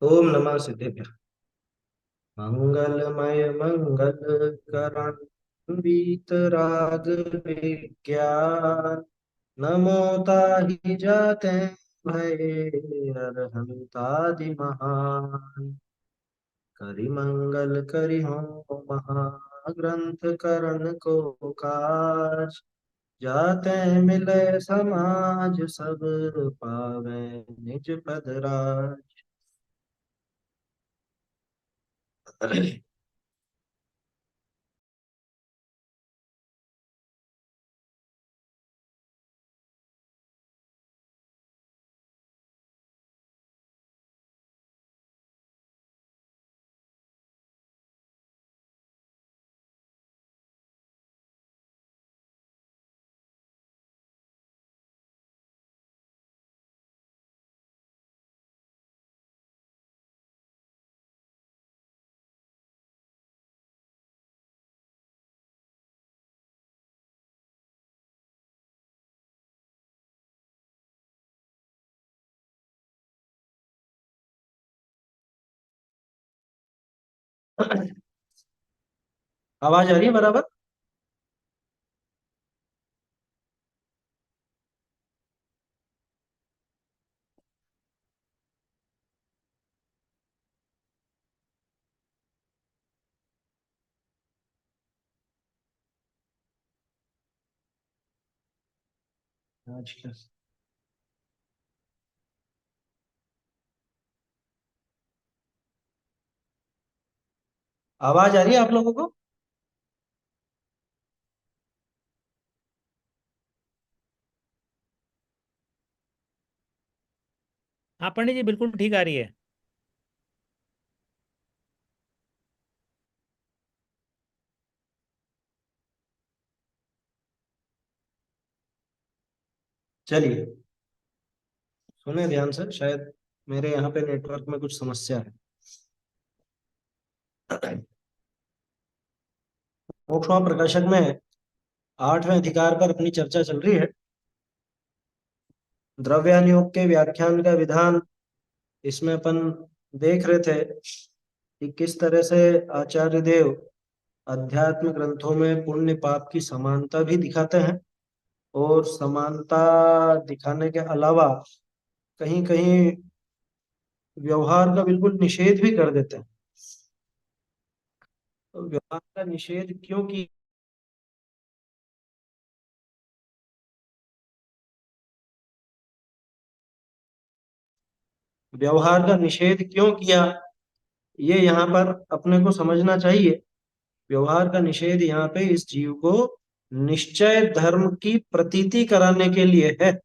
ओम नमः सिद्धेभ्य। मंगलमय मंगल करण वीतराग विज्ञान नमो ताहि जाते भये अरहंतादि महान। करि मंगल करि हो महाग्रंथ करण को काज। जाते मिले समाज सब पावे निज पद राज। आवाज आ रही है बराबर? अच्छा। आवाज आ रही है आप लोगों को? हाँ पंडित जी, बिल्कुल ठीक आ रही है। चलिए, सुने ध्यान से, शायद मेरे यहाँ पे नेटवर्क में कुछ समस्या है। मोक्षमा प्रकाशक में 8वें अधिकार पर अपनी चर्चा चल रही है। द्रव्यानुयोग के व्याख्यान का विधान इसमें अपन देख रहे थे कि किस तरह से आचार्य देव अध्यात्म ग्रंथों में पुण्य पाप की समानता भी दिखाते हैं, और समानता दिखाने के अलावा कहीं कहीं व्यवहार का बिल्कुल निषेध भी कर देते हैं। तो व्यवहार का निषेध क्यों की व्यवहार का निषेध क्यों किया, ये यहाँ पर अपने को समझना चाहिए। व्यवहार का निषेध यहाँ पे इस जीव को निश्चय धर्म की प्रतीति कराने के लिए है।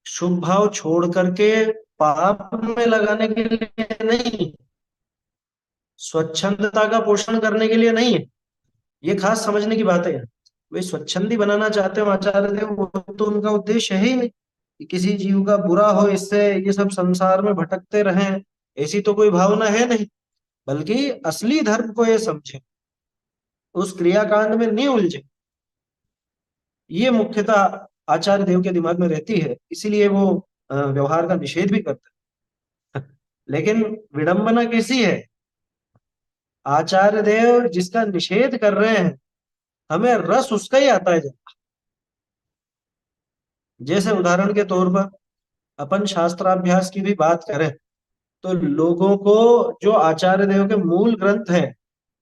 शुभ भाव छोड़ करके पाप में लगाने के लिए नहीं, स्वच्छंदता का पोषण करने के लिए नहीं है। ये खास समझने की बात है। वे स्वच्छंदी बनाना चाहते हो आचार्य देव, वो तो उनका उद्देश्य है ही नहीं कि किसी जीव का बुरा हो, इससे ये सब संसार में भटकते रहें, ऐसी तो कोई भावना है नहीं। बल्कि असली धर्म को ये समझे, उस क्रियाकांड में नहीं उलझे, ये मुख्यतः आचार्य देव के दिमाग में रहती है। इसीलिए वो व्यवहार का निषेध भी करते हैं। लेकिन विडंबना कैसी है, आचार्य देव जिसका निषेध कर रहे हैं, हमें रस उसका ही आता है। जैसे उदाहरण के तौर पर अपन शास्त्राभ्यास की भी बात करें, तो लोगों को जो आचार्य देव के मूल ग्रंथ हैं,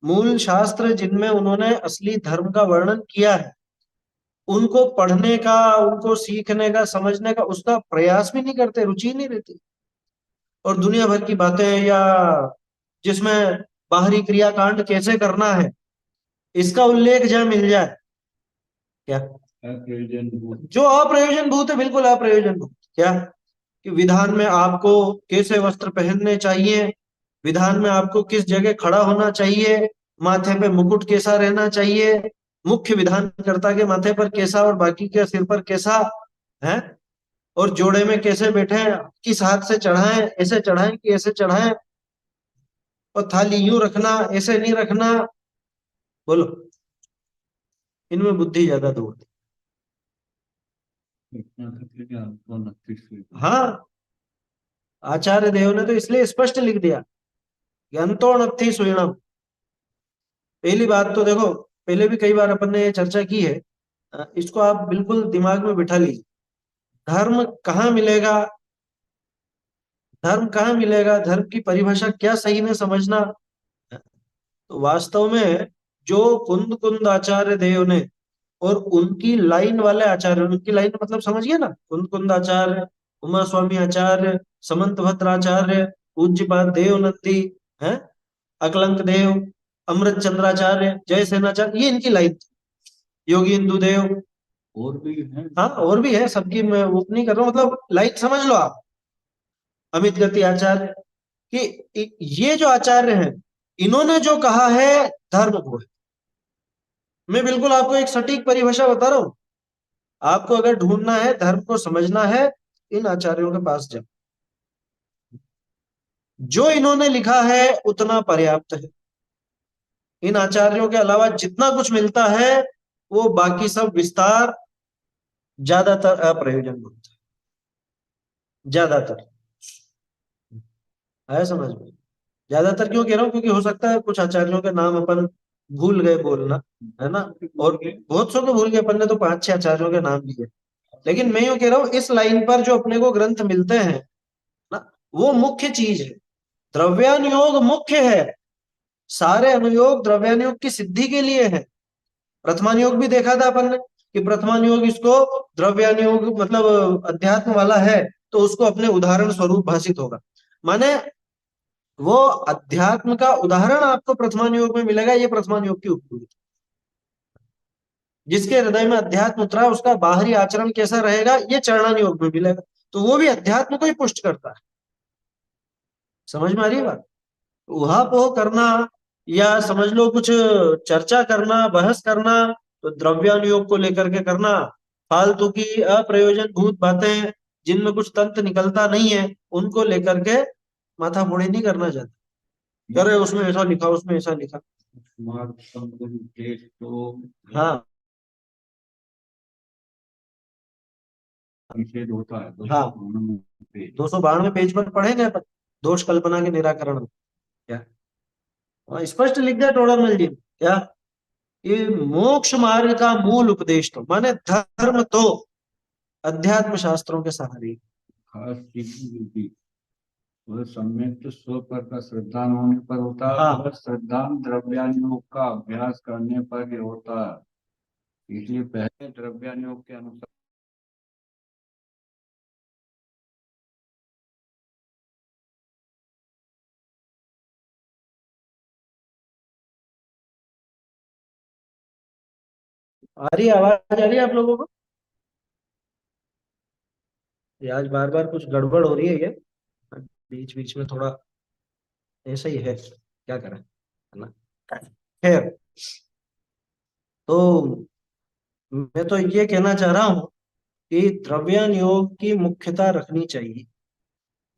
मूल शास्त्र जिनमें उन्होंने असली धर्म का वर्णन किया है, उनको पढ़ने का, उनको सीखने का, समझने का उसका प्रयास भी नहीं करते, रुचि नहीं रहती। और दुनिया भर की बातें, या जिसमें बाहरी क्रियाकांड कैसे करना है, इसका उल्लेख जहां मिल जाए, क्या जो अप्रयोजन भूत है, बिल्कुल अप्रयोजन भूत। क्या कि विधान में आपको कैसे वस्त्र पहनने चाहिए, विधान में आपको किस जगह खड़ा होना चाहिए, माथे पे मुकुट कैसा रहना चाहिए, मुख्य विधानकर्ता के माथे पर कैसा और बाकी के सिर पर कैसा है, और जोड़े में कैसे बैठे, किस हाथ से चढ़ाएं, ऐसे चढ़ाएं कि ऐसे चढ़ाएं, और थाली यूं रखना, ऐसे नहीं रखना। बोलो, इनमें बुद्धि ज्यादा दौड़ती। हाँ, आचार्य देव ने तो इसलिए स्पष्ट लिख दिया कि अंतोणत्थि सुइणम। पहली बात तो देखो, पहले भी कई बार अपन ने ये चर्चा की है, इसको आप बिल्कुल दिमाग में बिठा लीजिए। धर्म कहाँ मिलेगा, धर्म कहाँ मिलेगा, धर्म की परिभाषा क्या सही में समझना। तो वास्तव में जो कुंद कुंद आचार्य देव ने और उनकी लाइन वाले आचार्य, उनकी लाइन मतलब समझिए ना, कुंद कुंद आचार्य, उमा स्वामी आचार्य, समंत भद्राचार्य, पूज्यपाद देव नंदी है, अकलंक देव, अमृत चंद्राचार्य, जय सेनाचार्य, ये इनकी लाइन थी। योगी इंदु देव, और भी है, हाँ और भी है, सबकी मैं वो नहीं कर रहा हूँ, मतलब लाइन समझ लो आप। अमित गति आचार्य, कि ये जो आचार्य हैं, इन्होंने जो कहा है धर्म को है। मैं बिल्कुल आपको एक सटीक परिभाषा बता रहा हूं। आपको अगर ढूंढना है, धर्म को समझना है, इन आचार्यों के पास जाओ। जो इन्होंने लिखा है उतना पर्याप्त है। इन आचार्यों के अलावा जितना कुछ मिलता है वो बाकी सब विस्तार, ज्यादातर अप्रयोजन होता है, ज्यादातर। है समझ में? ज्यादातर क्यों कह रहा हूँ, क्योंकि हो सकता है कुछ आचार्यों के नाम अपन भूल गए बोलना, है ना, और बहुत सौ तो भूल गए, अपन ने तो 5-6 आचार्यों के नाम लिए। लेकिन मैं यूं कह रहा हूँ, इस लाइन पर जो अपने को ग्रंथ मिलते हैं ना, वो मुख्य चीज है। द्रव्यानुयोग मुख्य है, सारे अनुयोग द्रव्यानुयोग की सिद्धि के लिए है। प्रथमानुयोग भी देखा था अपन ने कि प्रथमानुयोग इसको द्रव्यानुयोग मतलब अध्यात्म वाला है, तो उसको अपने उदाहरण स्वरूप भाषित होगा। माने वो अध्यात्म का उदाहरण आपको प्रथमानुयोग में मिलेगा, ये प्रथमानुयोग की उपयोगिता। जिसके हृदय में अध्यात्म उतरा, उसका बाहरी आचरण कैसा रहेगा, ये चरणानुयोग में मिलेगा। तो वो भी अध्यात्म को ही पुष्ट करता है। समझ में आ रही है बात? उहापोह करना, या समझ लो कुछ चर्चा करना, बहस करना, तो द्रव्यानुयोग को लेकर के करना। फालतू की अप्रयोजन भूत बातें जिनमें कुछ तंत्र निकलता नहीं है, उनको लेकर के माथा फोड़ी नहीं करना चाहता। अरे उसमें ऐसा लिखा, उसमें ऐसा लिखा। हाँ निषेध होता है, हाँ 292 पेज पर पढ़ेंगे अपन, दोष कल्पना के निराकरण में। क्या? हाँ, स्पष्ट लिख दिया टोडरमल जी। क्या? ये मोक्ष मार्ग का मूल उपदेश तो माने धर्म तो अध्यात्म शास्त्रों के सहारे। खास चीज वह सम्यक तो स्व पर का श्रद्धा होने पर होता है, हाँ। श्रद्धा द्रव्यानुयोग का अभ्यास करने पर ही होता है। इसलिए पहले द्रव्यानुयोग के अनुसार। आ रही है आवाज, आ रही है आप लोगों को? ये आज बार बार कुछ गड़बड़ हो रही है, ये बीच बीच में थोड़ा ऐसा ही है, क्या करें, है ना। खैर, तो मैं तो ये कहना चाह रहा हूं कि द्रव्यानुयोग की मुख्यता रखनी चाहिए।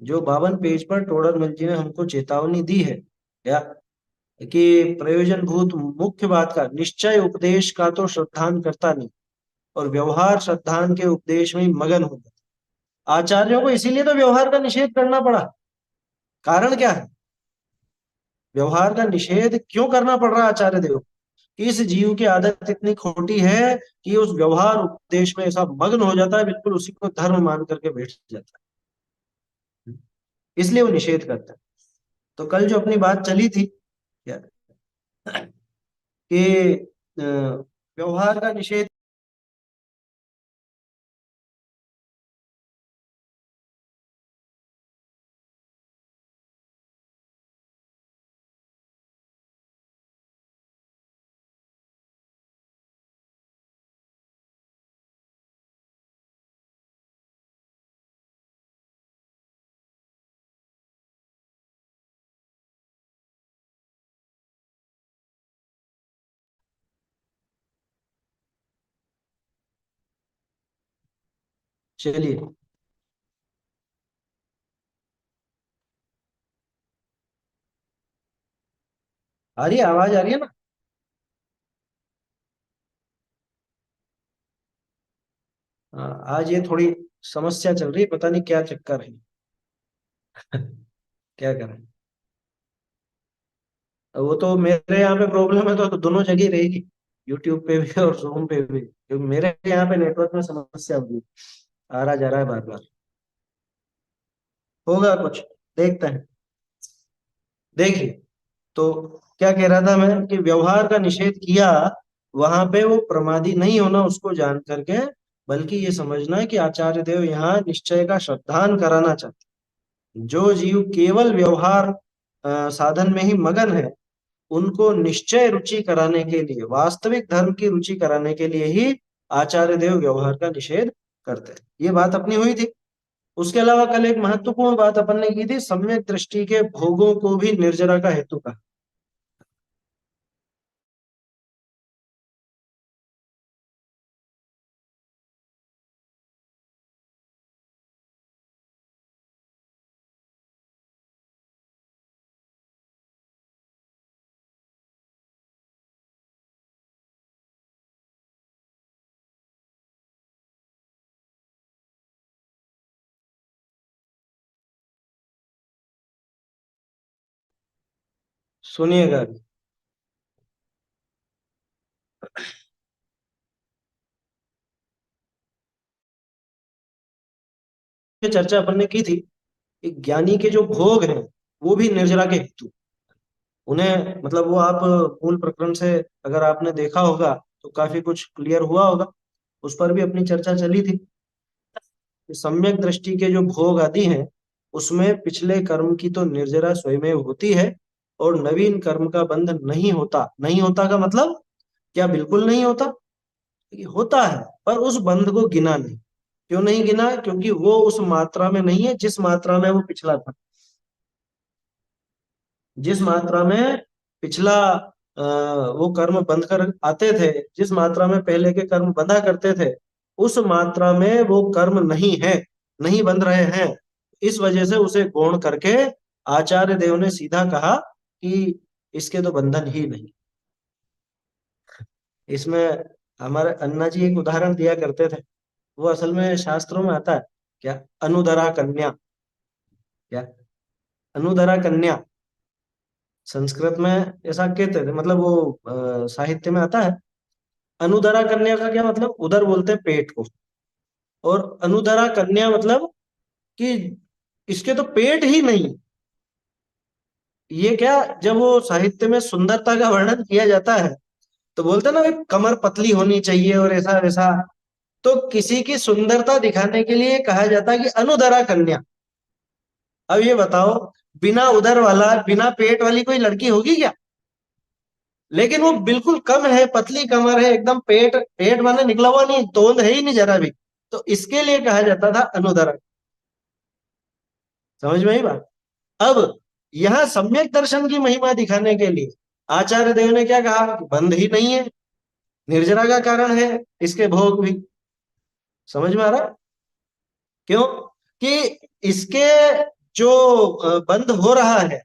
जो 52 पेज पर टोडरमल जी ने हमको चेतावनी दी है, क्या, कि प्रयोजन भूत मुख्य बात का निश्चय उपदेश का तो श्रद्धान करता नहीं, और व्यवहार श्रद्धान के उपदेश में ही मगन हो जाता। आचार्यों को इसीलिए तो व्यवहार का निषेध करना पड़ा। कारण क्या है? व्यवहार का निषेध क्यों करना पड़ रहा है आचार्य देव? इस जीव की आदत इतनी खोटी है कि उस व्यवहार उपदेश में ऐसा मग्न हो जाता है, बिल्कुल उसी को धर्म मान करके बैठ जाता है, इसलिए वो निषेध करता है। तो कल जो अपनी बात चली थी क्या, कि व्यवहार का निषेध। चलिए, आ रही है आवाज, आ रही है ना? हाँ, आज ये थोड़ी समस्या चल रही है, पता नहीं क्या चक्कर है। क्या करें। वो तो मेरे यहाँ पे प्रॉब्लम है तो दोनों जगह रहेगी, यूट्यूब पे भी और जूम पे भी, क्योंकि मेरे यहाँ पे नेटवर्क में समस्या होगी, आ रहा जा रहा है बार बार। होगा कुछ, देखते हैं। देखिए, तो क्या कह रहा था मैं कि व्यवहार का निषेध किया, वहां पे वो प्रमादी नहीं होना उसको जान करके, बल्कि ये समझना है कि आचार्य देव यहाँ निश्चय का श्रद्धान कराना चाहते हैं। जो जीव केवल व्यवहार साधन में ही मगन है, उनको निश्चय रुचि कराने के लिए, वास्तविक धर्म की रुचि कराने के लिए ही आचार्य देव व्यवहार का निषेध करते हैं। ये बात अपनी हुई थी। उसके अलावा कल एक महत्वपूर्ण बात अपन ने की थी, सम्यक दृष्टि के भोगों को भी निर्जरा का हेतु कहा। सुनिएगा, ये चर्चा अपन ने की थी कि ज्ञानी के जो भोग हैं वो भी निर्जरा के हेतु, उन्हें मतलब वो आप मूल प्रकरण से अगर आपने देखा होगा तो काफी कुछ क्लियर हुआ होगा, उस पर भी अपनी चर्चा चली थी कि सम्यक दृष्टि के जो भोग आदि हैं उसमें पिछले कर्म की तो निर्जरा स्वयं होती है, और नवीन कर्म का बंध नहीं होता। नहीं होता का मतलब क्या बिल्कुल नहीं होता? ये होता है, पर उस बंध को गिना नहीं। क्यों नहीं गिना? क्योंकि वो उस मात्रा में नहीं है जिस मात्रा में वो पिछला था। जिस मात्रा में पिछला वो कर्म बंध कर आते थे, जिस मात्रा में पहले के कर्म बंधा करते थे, उस मात्रा में वो कर्म नहीं है, नहीं बंध रहे हैं। इस वजह से उसे गौण करके आचार्य देव ने सीधा कहा कि इसके तो बंधन ही नहीं। इसमें हमारे अन्ना जी एक उदाहरण दिया करते थे, वो असल में शास्त्रों में आता है। क्या? अनुदरा कन्या। क्या? अनुदरा कन्या संस्कृत में ऐसा कहते थे, मतलब वो साहित्य में आता है। अनुदरा कन्या का क्या मतलब? उदर बोलते हैं पेट को, और अनुदरा कन्या मतलब कि इसके तो पेट ही नहीं। ये क्या, जब वो साहित्य में सुंदरता का वर्णन किया जाता है तो बोलते हैं ना भाई कमर पतली होनी चाहिए और ऐसा वैसा। तो किसी की सुंदरता दिखाने के लिए कहा जाता है कि अनुदरा कन्या। अब ये बताओ, बिना उदर वाला, बिना पेट वाली कोई लड़की होगी क्या? लेकिन वो बिल्कुल कम है, पतली कमर है एकदम, पेट पेट माने निकला हुआ नहीं, तोंद है ही नहीं जरा भी। तो इसके लिए कहा जाता था अनुदरा। समझ में आई बात? अब यहाँ सम्यक दर्शन की महिमा दिखाने के लिए आचार्य देव ने क्या कहा कि बंध ही नहीं है, निर्जरा का कारण है इसके भोग भी। समझ में आ रहा? क्यों? कि इसके जो बंध हो रहा है,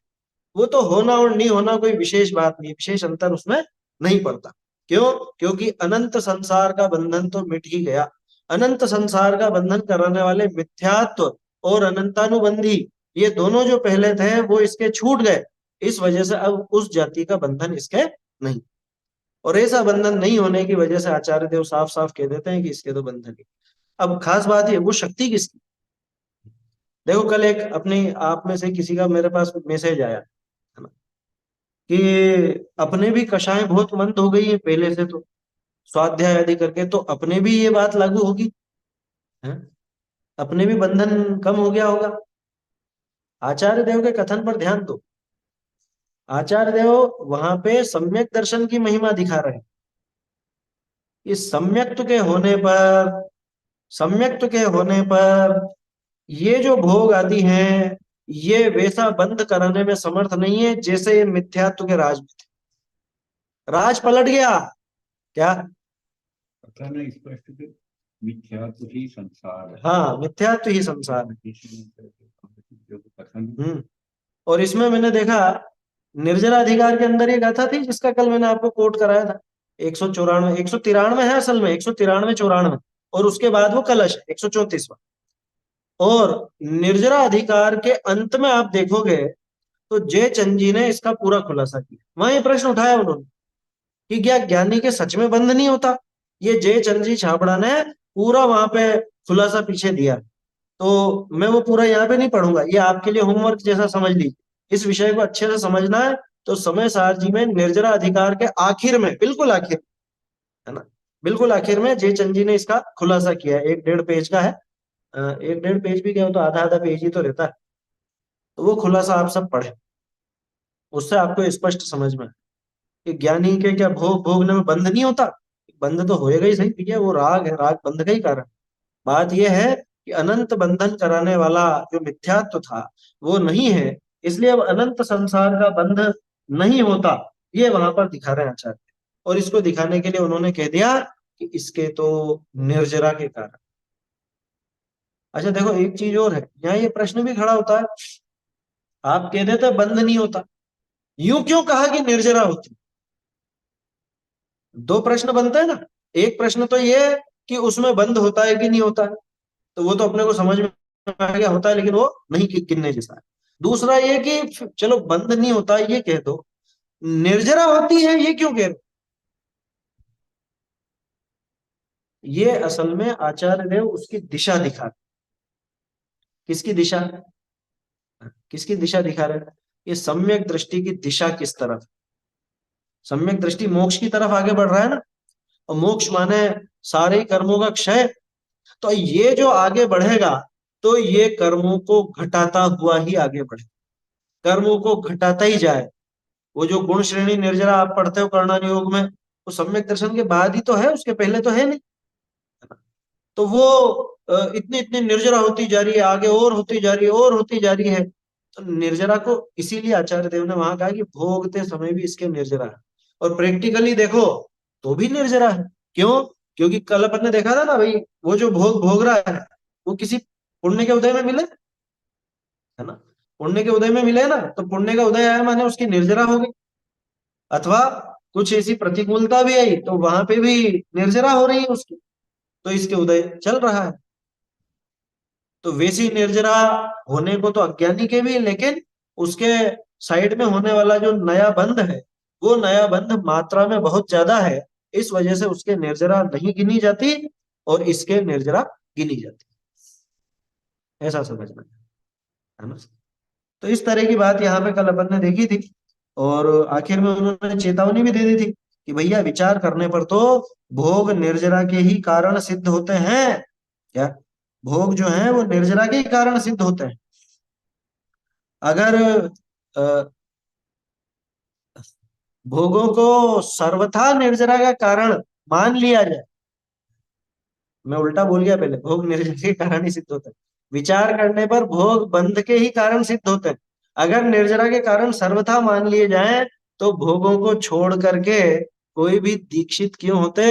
वो तो होना और नहीं होना कोई विशेष बात नहीं, विशेष अंतर उसमें नहीं पड़ता। क्यों? क्योंकि अनंत संसार का बंधन तो मिट ही गया। अनंत संसार का बंधन कराने वाले मिथ्यात्व और अनंतानुबंधी, ये दोनों जो पहले थे वो इसके छूट गए। इस वजह से अब उस जाति का बंधन इसके नहीं। और ऐसा बंधन नहीं होने की वजह से आचार्य देव साफ साफ कह देते हैं कि इसके तो बंधन ही। अब खास बात ये, वो शक्ति किसकी? देखो, कल एक अपने आप में से किसी का मेरे पास मैसेज आया है ना, कि अपने भी कषाय बहुत मंद हो गई है पहले से, तो स्वाध्याय आदि करके तो अपने भी ये बात लागू होगी है, अपने भी बंधन कम हो गया होगा। आचार्य देव के कथन पर ध्यान दो। आचार्य देव वहां पे सम्यक दर्शन की महिमा दिखा रहे हैं। इस सम्यक्त के होने पर, सम्यक्त के होने पर ये जो भोग आदि हैं, ये वैसा बंद कराने में समर्थ नहीं है जैसे ये मिथ्यात्व के राज में थे। राज पलट गया। क्या? पता नहीं स्पष्ट कि मिथ्यात्व ही संसार है। हाँ, मिथ्यात्व ही संसार है। जो कथन और इसमें मैंने देखा, निर्जरा अधिकार के अंदर ये गाथा थी जिसका कल मैंने आपको कोट कराया था। 194, 193 है असल में, 193 94, और उसके बाद वो कलश है 134वां। और निर्जरा अधिकार के अंत में आप देखोगे तो जयचंद जी ने इसका पूरा खुलासा किया। वहां ये प्रश्न उठाया उन्होंने कि क्या ज्ञानी के सच में बंध नहीं होता। ये जयचंद जी छाबड़ा ने पूरा वहां पे खुलासा पीछे दिया। तो मैं वो पूरा यहाँ पे नहीं पढ़ूंगा, ये आपके लिए होमवर्क जैसा समझ लीजिए। इस विषय को अच्छे से समझना है तो समय सारजी में निर्जरा अधिकार के आखिर में, बिल्कुल आखिर, है ना, बिल्कुल आखिर में जयचंद जी ने इसका खुलासा किया है। 1-1.5 पेज का है। 1-1.5 पेज भी क्या हो तो आधा-आधा पेज ही तो रहता है। तो वो खुलासा आप सब पढ़े, उससे आपको स्पष्ट समझ में आए कि ज्ञानी के क्या भोग भोगने में बंध नहीं होता। बंध तो होएगा ही सही, ठीक है, वो राग है, राग बंध का ही कारण। बात यह है कि अनंत बंधन कराने वाला जो मिथ्यात्व था वो नहीं है, इसलिए अब अनंत संसार का बंध नहीं होता। ये वहां पर दिखा रहे हैं आचार्य। और इसको दिखाने के लिए उन्होंने कह दिया कि इसके तो निर्जरा के कारण। अच्छा देखो एक चीज और है, यहाँ ये प्रश्न भी खड़ा होता है। आप कह देते बंध नहीं होता, यूं क्यों कहा कि निर्जरा होती। दो प्रश्न बनते हैं ना। एक प्रश्न तो ये है कि उसमें बंध होता है कि नहीं होता है, तो वो तो अपने को समझ में आ गया होता है, लेकिन वो नहीं गिनने जैसा है। दूसरा ये कि चलो बंध नहीं होता ये कह दो, निर्जरा होती है ये क्यों कह रहे हो? ये असल में आचार्य देव उसकी दिशा दिखा रहे। किसकी दिशा, किसकी दिशा दिखा रहे हैं? ये सम्यक दृष्टि की दिशा किस तरफ। सम्यक दृष्टि मोक्ष की तरफ आगे बढ़ रहा है ना, और मोक्ष माने सारे ही कर्मों का क्षय। तो ये जो आगे बढ़ेगा तो ये कर्मों को घटाता हुआ ही आगे बढ़े, कर्मों को घटाता ही जाए। वो जो गुण श्रेणी निर्जरा आप पढ़ते हो कर्णन योग में, वो सम्यक दर्शन के बाद ही तो है, उसके पहले तो है नहीं। तो वो इतनी इतनी निर्जरा होती जा रही है, आगे और होती जा रही है, और होती जा रही है। तो निर्जरा को इसीलिए आचार्य देव ने वहां कहा कि भोगते समय भी इसके निर्जरा है, और प्रैक्टिकली देखो तो भी निर्जरा है। क्यों? क्योंकि कल अपन ने देखा था ना भाई, वो जो भोग भोग रहा है वो किसी पुण्य के उदय में मिले, है ना, पुण्य के उदय में मिले ना, तो पुण्य का उदय आया माने उसकी निर्जरा हो गई। अथवा कुछ ऐसी प्रतिकूलता भी आई तो वहां पे भी निर्जरा हो रही है उसकी, तो इसके उदय चल रहा है। तो वैसी निर्जरा होने को तो अज्ञानी के भी, लेकिन उसके साइड में होने वाला जो नया बंध है वो नया बंध मात्रा में बहुत ज्यादा है, इस वजह से उसके निर्जरा नहीं गिनी जाती और इसके निर्जरा गिनी जाती। ऐसा समझना है ना। तो इस तरह की बात यहाँ पे कल अपन ने देखी थी, और आखिर में उन्होंने चेतावनी भी दे दी थी कि भैया विचार करने पर तो भोग निर्जरा के ही कारण सिद्ध होते हैं। क्या? भोग जो है वो निर्जरा के ही कारण सिद्ध होते हैं। अगर अ, भोगों को सर्वथा निर्जरा का कारण मान लिया जाए, मैं उल्टा बोल गया पहले, भोग निर्जरा के कारण ही सिद्ध होते हैं। विचार करने पर भोग बंध के ही कारण सिद्ध होते हैं। अगर निर्जरा के कारण सर्वथा मान लिए जाए तो भोगों को छोड़ करके कोई भी दीक्षित क्यों होते,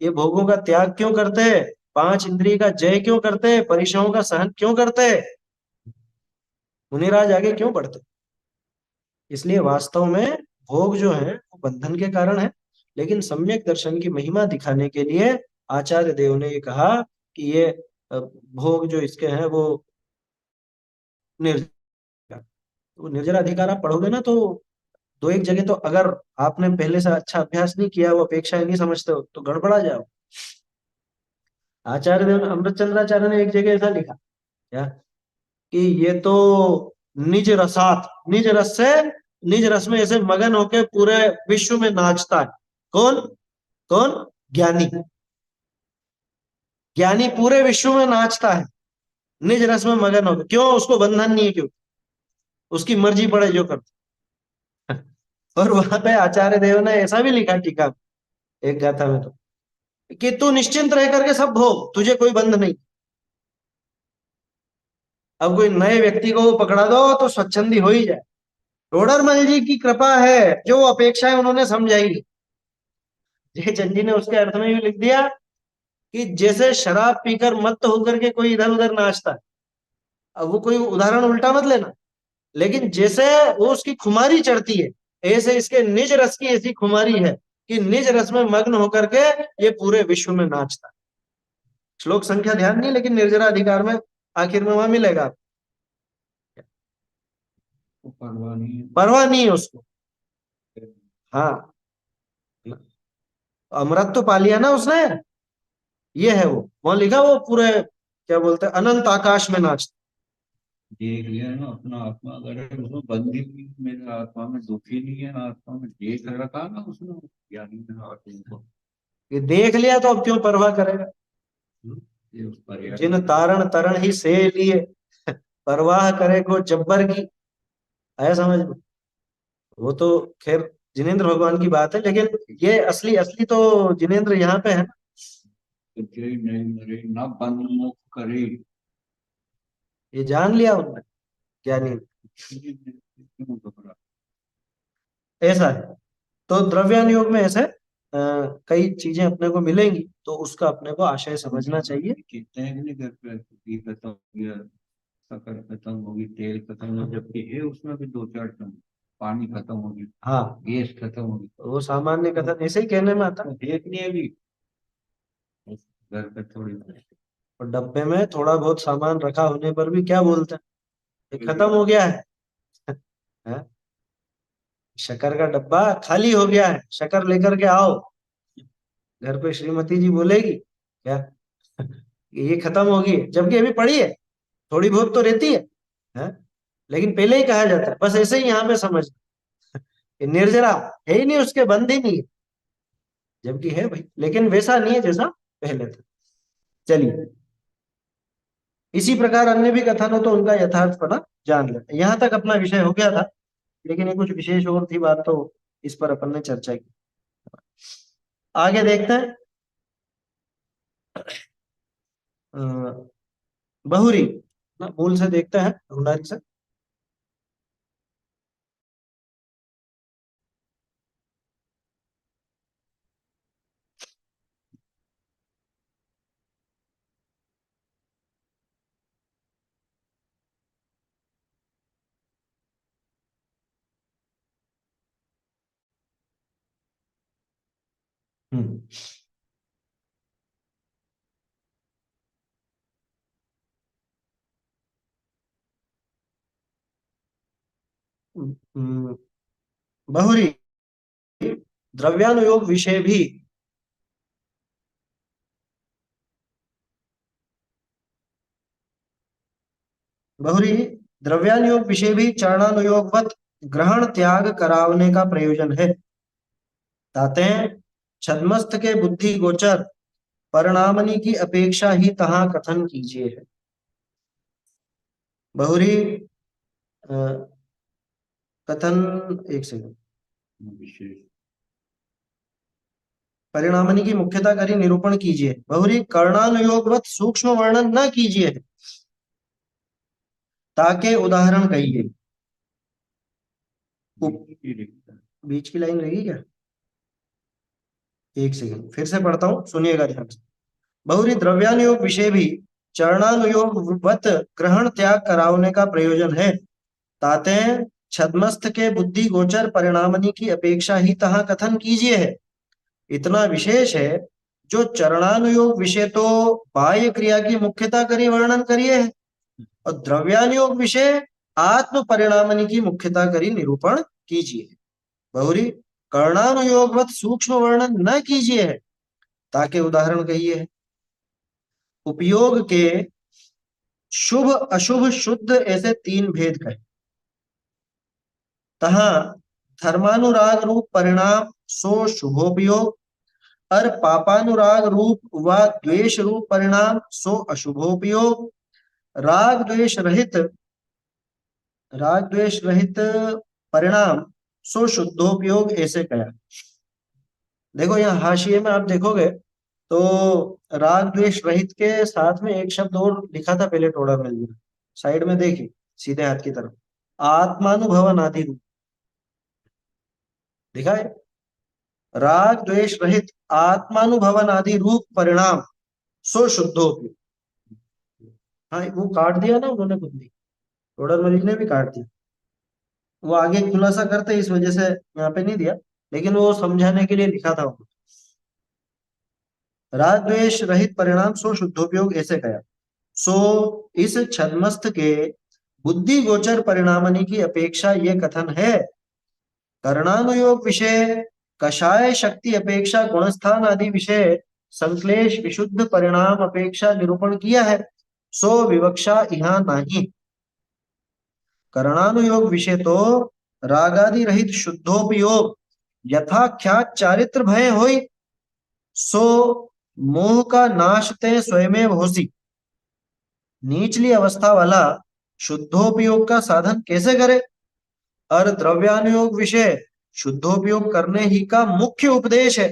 ये भोगों का त्याग क्यों करते, पांच इंद्रिय का जय क्यों करते, परिश्रमों का सहन क्यों करते, मुनिराज आगे क्यों बढ़ते। इसलिए वास्तव में भोग जो है वो बंधन के कारण है, लेकिन सम्यक दर्शन की महिमा दिखाने के लिए आचार्य देव ने ये कहा कि ये भोग जो इसके हैं वो निर्जरा। वो निर्जरा अधिकार आप पढ़ोगे ना तो दो एक जगह तो अगर आपने पहले से अच्छा अभ्यास नहीं किया, वो अपेक्षाएं नहीं समझते हो तो गड़बड़ा जाओ। आचार्य देव अमृत चंद्राचार्य ने एक जगह ऐसा लिखा क्या कि ये तो निज रसात, निज रस से, निज रस में ऐसे मगन होके पूरे विश्व में नाचता है। कौन? कौन? ज्ञानी। ज्ञानी पूरे विश्व में नाचता है निज रस में मगन होकर। क्यों? उसको बंधन नहीं है, क्यों? उसकी मर्जी पड़े जो कर। और वहां पे आचार्य देव ने ऐसा भी लिखा टीका में, एक गाथा में तो, कि तू निश्चिंत रह करके सब भोग, तुझे कोई बंध नहीं। अब कोई नए व्यक्ति को पकड़ा दो तो स्वच्छंदी हो ही जाए। टोडरमल जी की कृपा है जो अपेक्षाएं उन्होंने समझाई। जयचंद जी ने उसके अर्थ में भी लिख दिया कि जैसे शराब पीकर मत्त होकर के कोई इधर उधर नाचता है, अब वो कोई उदाहरण उल्टा मत लेना, लेकिन जैसे वो उसकी खुमारी चढ़ती है ऐसे इसके निज रस की ऐसी खुमारी है कि निज रस में मग्न होकर के ये पूरे विश्व में नाचता है। श्लोक संख्या ध्यान नहीं, लेकिन निर्जरा अधिकार में आखिर में वहां मिलेगा, वो परवाह नहीं है। परवाह नहीं है उसको। हाँ, अमृत तो पा लिया ना उसने, ये है वो, वहां लिखा वो पूरे क्या बोलते हैं, अनंत आकाश में नाचता। देख लिया ना अपना आत्मा, अगर उसमें बंदी भी, मेरे आत्मा में दुखी नहीं है, आत्मा में देख रखा ना उसने ज्ञानी ने आत्मा को। ये देख लिया तो अब क्यों परवाह करेगा। ये उस पर्याय जिन तारण तरण ही से लिए, परवाह करे को जब्बर की, आया समझ में। वो तो खैर जिनेंद्र भगवान की बात है, लेकिन ये असली असली तो जिनेंद्र यहाँ पे है ना। जय नहीं मरे ना बंद करे। ये जान लिया उन्होंने, ज्ञानी ने। क्यों घबरा। ऐसा है। तो द्रव्यान योग में ऐसे कई चीजें अपने को मिलेंगी, तो उसका अपने को आशय समझना चाहिए। कहते हैं कि नहीं घर पे घी खत्म हो गया, शक्कर खत्म होगी, तेल खत्म हो गया, जबकि है उसमें भी दो चार टन, पानी खत्म होगी, हाँ, गैस खत्म होगी। वो सामान्य कथन ऐसे ही कहने में आता है। देख नहीं अभी घर पे थोड़ी। और डब्बे में थोड़ा बहुत सामान रखा होने पर भी क्या बोलते हैं, ये खत्म हो गया है। हैं? शक्कर का डब्बा खाली हो गया है, शक्कर लेकर के आओ। घर पे श्रीमती जी बोलेगी क्या, ये खत्म होगी, जबकि अभी पड़ी है, थोड़ी बहुत तो रहती है? लेकिन पहले ही कहा जाता है, बस ऐसे ही यहाँ पे समझ, कि निर्जरा है ही नहीं, उसके बंद ही नहीं है, जबकि है भाई, लेकिन वैसा नहीं है जैसा पहले था। चलिए, इसी प्रकार अन्य भी कथन हो तो उनका यथार्थपना जान लेते हैं। यहाँ तक अपना विषय हो गया था, लेकिन ये कुछ विशेष और थी बात, तो इस पर अपन ने चर्चा की। आगे देखते हैं। अ, बहुरी ना, मूल से देखते हैं, भंडारी से। हम्म हम्म, बहुरी द्रव्यानुयोग विषय भी, बहुरी द्रव्यानुयोग विषय भी चरणानुयोगवत ग्रहण त्याग करावने का प्रयोजन है। ताते छद्मस्त के बुद्धि गोचर परिणामनि की अपेक्षा ही तहाँ कथन कीजिए है। बहुरी अ, कथन, एक सेकंड, विशेष परिणामनि की मुख्यता करी निरूपण कीजिए। बहुरी कर्णानुयोगवत सूक्ष्म वर्णन न कीजिए, ताके उदाहरण कहिए। बीच की लाइन रहेगी क्या, एक सेकंड फिर से पढ़ता हूं, सुनिएगा ध्यान से। बहुरी द्रव्यानुयोग विषय भी चरणानुयोग वत ग्रहण त्याग करावने का प्रयोजन है। ताते छद्मस्त के बुद्धि गोचर परिणामनि की अपेक्षा ही तहाँ कथन कीजिए है। इतना विशेष है, जो चरणानुयोग विषय तो बाह्य क्रिया की मुख्यता करी वर्णन करिए है, और द्रव्यानुयोग विषय आत्म परिणामनि की मुख्यता करी निरूपण कीजिए। बहुरी कर्णानुयोगवत सूक्ष्म वर्णन न कीजिए है, ताकि उदाहरण कहिए है। उपयोग के शुभ अशुभ शुद्ध ऐसे तीन भेद कहे, तहाँ धर्मानुराग रूप परिणाम सो शुभोपयोग, और पापानुराग रूप व द्वेष रूप परिणाम सो अशुभोपयोग। राग द्वेष रहित, राग द्वेष रहित परिणाम सो शुद्धोपयोग ऐसे कहा। देखो यहाँ हाशिए में आप देखोगे तो राग द्वेष रहित के साथ में एक शब्द और लिखा था पहले, टोड़ा मिल गया, साइड में देखिए सीधे हाथ की तरफ, आत्मानुभवन आदि रूप लिखा है। राग द्वेष रहित आत्मानुभवन आदि रूप परिणाम सो शुद्धोपयोग। हाँ, वो काट दिया ना उन्होंने खुद भी, टोडर मलिक ने भी काट दिया, वो आगे खुलासा करते इस वजह से यहाँ पे नहीं दिया, लेकिन वो समझाने के लिए लिखा था उन्होंने। राग द्वेष रहित परिणाम सो शुद्धोपयोग ऐसे कहा। सो इस छद्मस्थ के बुद्धि गोचर परिणामनि की अपेक्षा ये कथन है। कर्णानुयोग विषय कषाय शक्ति अपेक्षा गुणस्थान आदि विषय संश्लेष विशुद्ध परिणाम अपेक्षा निरूपण किया है, सो विवक्षा यहाँ नहीं। कर्णानुयोग विषय तो रागादि रहित शुद्धोपयोग यथाख्यात चारित्र भय होई, सो मोह का नाश ते स्वयमेव होसी। नीचली अवस्था वाला शुद्धोपयोग का साधन कैसे करे? और द्रव्यानुयोग विषय शुद्धोपयोग करने ही का मुख्य उपदेश है।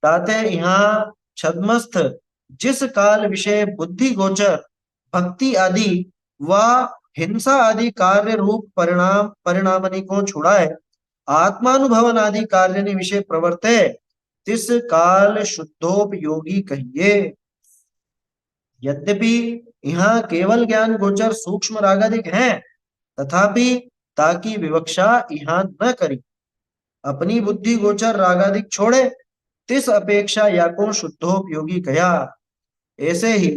ताते यहाँ छद्मस्थ जिस काल विषय बुद्धि गोचर भक्ति आदि व हिंसा आदि कार्य रूप परिणामनि को छुड़ाए आत्मानुभवन आदि कार्य विषय प्रवर्ते तिस काल शुद्धोपयोगी कहिए। यद्यपि यहाँ केवल ज्ञान गोचर सूक्ष्म रागादिक हैं, तथापि ताकि विवक्षा यहाँ न करी। अपनी बुद्धि गोचर रागादिक छोड़े तिस अपेक्षा या को शुद्धोपयोगी कया। ऐसे ही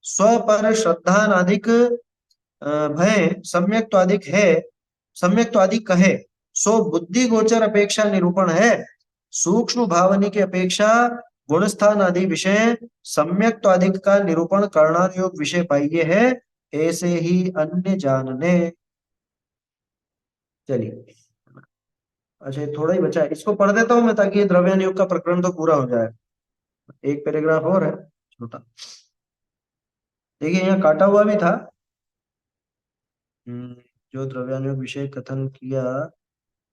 स्व पर श्रद्धानाधिक भय सम्यक तो अधिक कहे, सो बुद्धि गोचर अपेक्षा निरूपण है। सूक्ष्म भावनी की अपेक्षा गुणस्थान आदि विषय सम्यक तो अधिक का निरूपण कर्णानुयोग विषय पाइये है। ऐसे ही अन्य जानने। चलिए, अच्छा थोड़ा ही बचा है, इसको पढ़ देता हूं मैं ताकि द्रव्यानुयोग का प्रकरण तो पूरा हो जाए। एक पैराग्राफ और है छोटा, देखिए यहाँ काटा हुआ भी था। जो द्रव्यानुयोग विषय कथन किया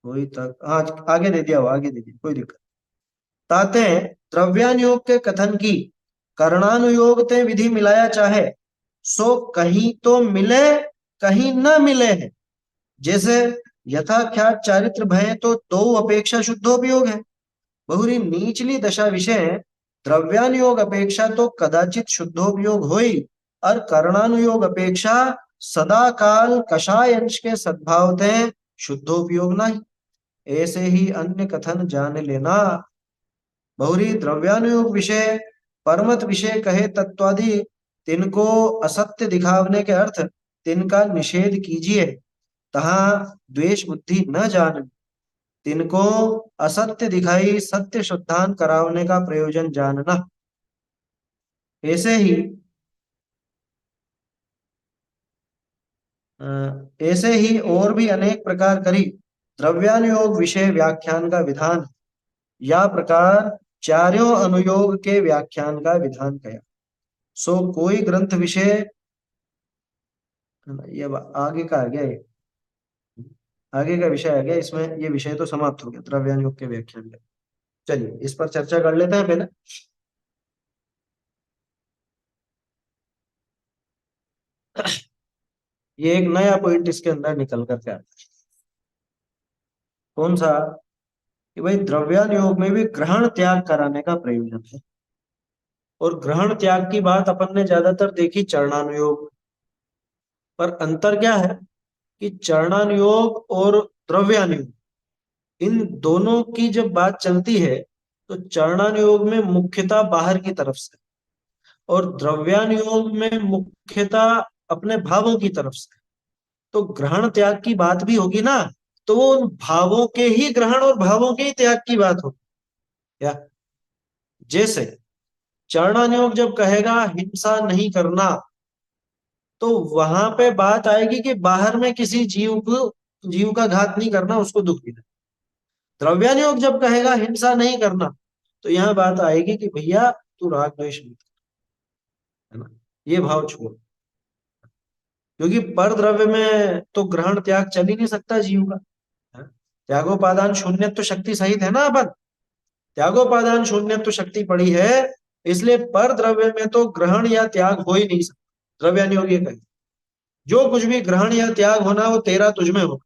वही तक, हाँ आगे दे दिया हो, आगे दे दिया, कोई दिक्कत। ताते द्रव्यानुयोग के कथन की कर्णानुयोग ते विधि मिलाया चाहे, सो कहीं तो मिले कहीं न मिले है। जैसे यथाख्यात चारित्र भय तो दो अपेक्षा शुद्धोपयोग है, बहुरी नीचली दशा विषय द्रव्यानुयोग अपेक्षा तो कदाचित शुद्धोपयोग होई, और कर्णानुयोग अपेक्षा सदा काल कषाय अंश के सद्भावते शुद्धोपयोग नहीं। ऐसे ही अन्य कथन जान लेना। बहुरी द्रव्यानुयोग विषय परमत विषय कहे तत्वादि तिनको असत्य दिखावने के अर्थ तिनका निषेध कीजिए, तहा द्वेष बुद्धि न जान। तिनको असत्य दिखाई सत्य शुद्धान करावने का प्रयोजन जानना। ऐसे ही और भी अनेक प्रकार करी द्रव्यानुयोग विषय व्याख्यान का विधान, या प्रकार चारों अनुयोग के व्याख्यान का विधान कया। सो कोई ग्रंथ विषय, ये आगे का आ गया, ये आगे का विषय आ गया, इसमें ये विषय तो समाप्त हो गया द्रव्यानुयोग के व्याख्यान का। चलिए इस पर चर्चा कर लेते हैं पहले। ये एक नया पॉइंट इसके अंदर निकल करके आता है। कौन सा? कि भाई द्रव्यानुयोग में भी ग्रहण त्याग कराने का प्रयोजन है। और ग्रहण त्याग की बात अपन ने ज्यादातर देखी चरणानुयोग, पर अंतर क्या है कि चरणानुयोग और द्रव्यानुयोग इन दोनों की जब बात चलती है तो चरणानुयोग में मुख्यतः बाहर की तरफ से और द्रव्यानुयोग में मुख्यतः अपने भावों की तरफ से। तो ग्रहण त्याग की बात भी होगी ना, तो वो उन भावों के ही ग्रहण और भावों के ही त्याग की बात होगी। या जैसे चरणानुयोग जब कहेगा हिंसा नहीं करना, तो वहां पे बात आएगी कि बाहर में किसी जीव का घात नहीं करना, उसको दुख देना। द्रव्यानुयोग जब कहेगा हिंसा नहीं करना, तो यहाँ बात आएगी कि भैया तू राग द्वेष मत कर, है ना, ये भाव छोड़। क्योंकि पर द्रव्य में तो ग्रहण त्याग चल ही नहीं सकता जीव का, है? त्यागोपादान शून्य तो शक्ति सहित है ना अपन, त्यागोपादान शून्य तो शक्ति पड़ी है, इसलिए पर द्रव्य में तो ग्रहण या त्याग हो ही नहीं सकता। द्रव्यानुयोग ये कहे जो कुछ भी ग्रहण या त्याग होना वो तेरा तुझमें हो,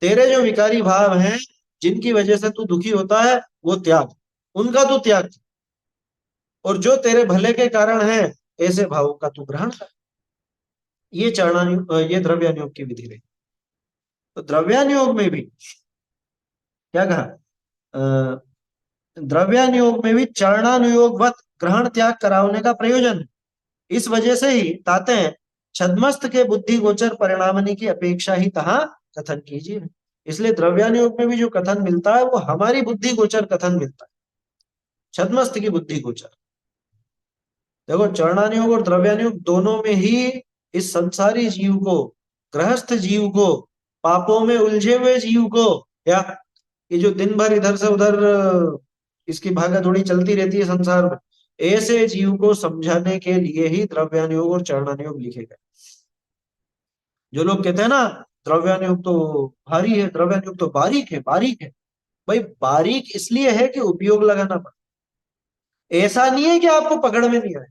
तेरे जो विकारी भाव हैं जिनकी वजह से तू दुखी होता है वो त्याग, उनका तू त्याग, और जो तेरे भले के कारण है ऐसे भावों का तू ग्रहण कर। ये ये द्रव्यानुयोग की विधि रही। तो द्रव्यानुयोग में भी क्या कहा, द्रव्यानुयोग में भी चरणानुयोग वत ग्रहण त्याग करावने का प्रयोजन है। इस वजह से ही ताते हैं छद्मस्त के बुद्धि गोचर परिणामनी की अपेक्षा ही तहा कथन कीजिए। इसलिए द्रव्यानुयोग में भी जो कथन मिलता है वो हमारी बुद्धि गोचर कथन मिलता है, छद्मस्त की बुद्धि गोचर। देखो चरणानुयोग और द्रव्यानुयोग दोनों में ही इस संसारी जीव को, गृहस्थ जीव को, पापों में उलझे हुए जीव को, या ये जो दिन भर इधर से उधर इसकी भागा दौड़ी चलती रहती है संसार में, ऐसे जीव को समझाने के लिए ही द्रव्यानुयोग और चरणानुयोग लिखे गए। जो लोग कहते हैं ना द्रव्यानुयोग तो भारी है, द्रव्यानुयोग तो बारीक है, बारीक है, भाई बारीक इसलिए है कि उपयोग लगाना पड़े, ऐसा नहीं है कि आपको पकड़ में नहीं आए।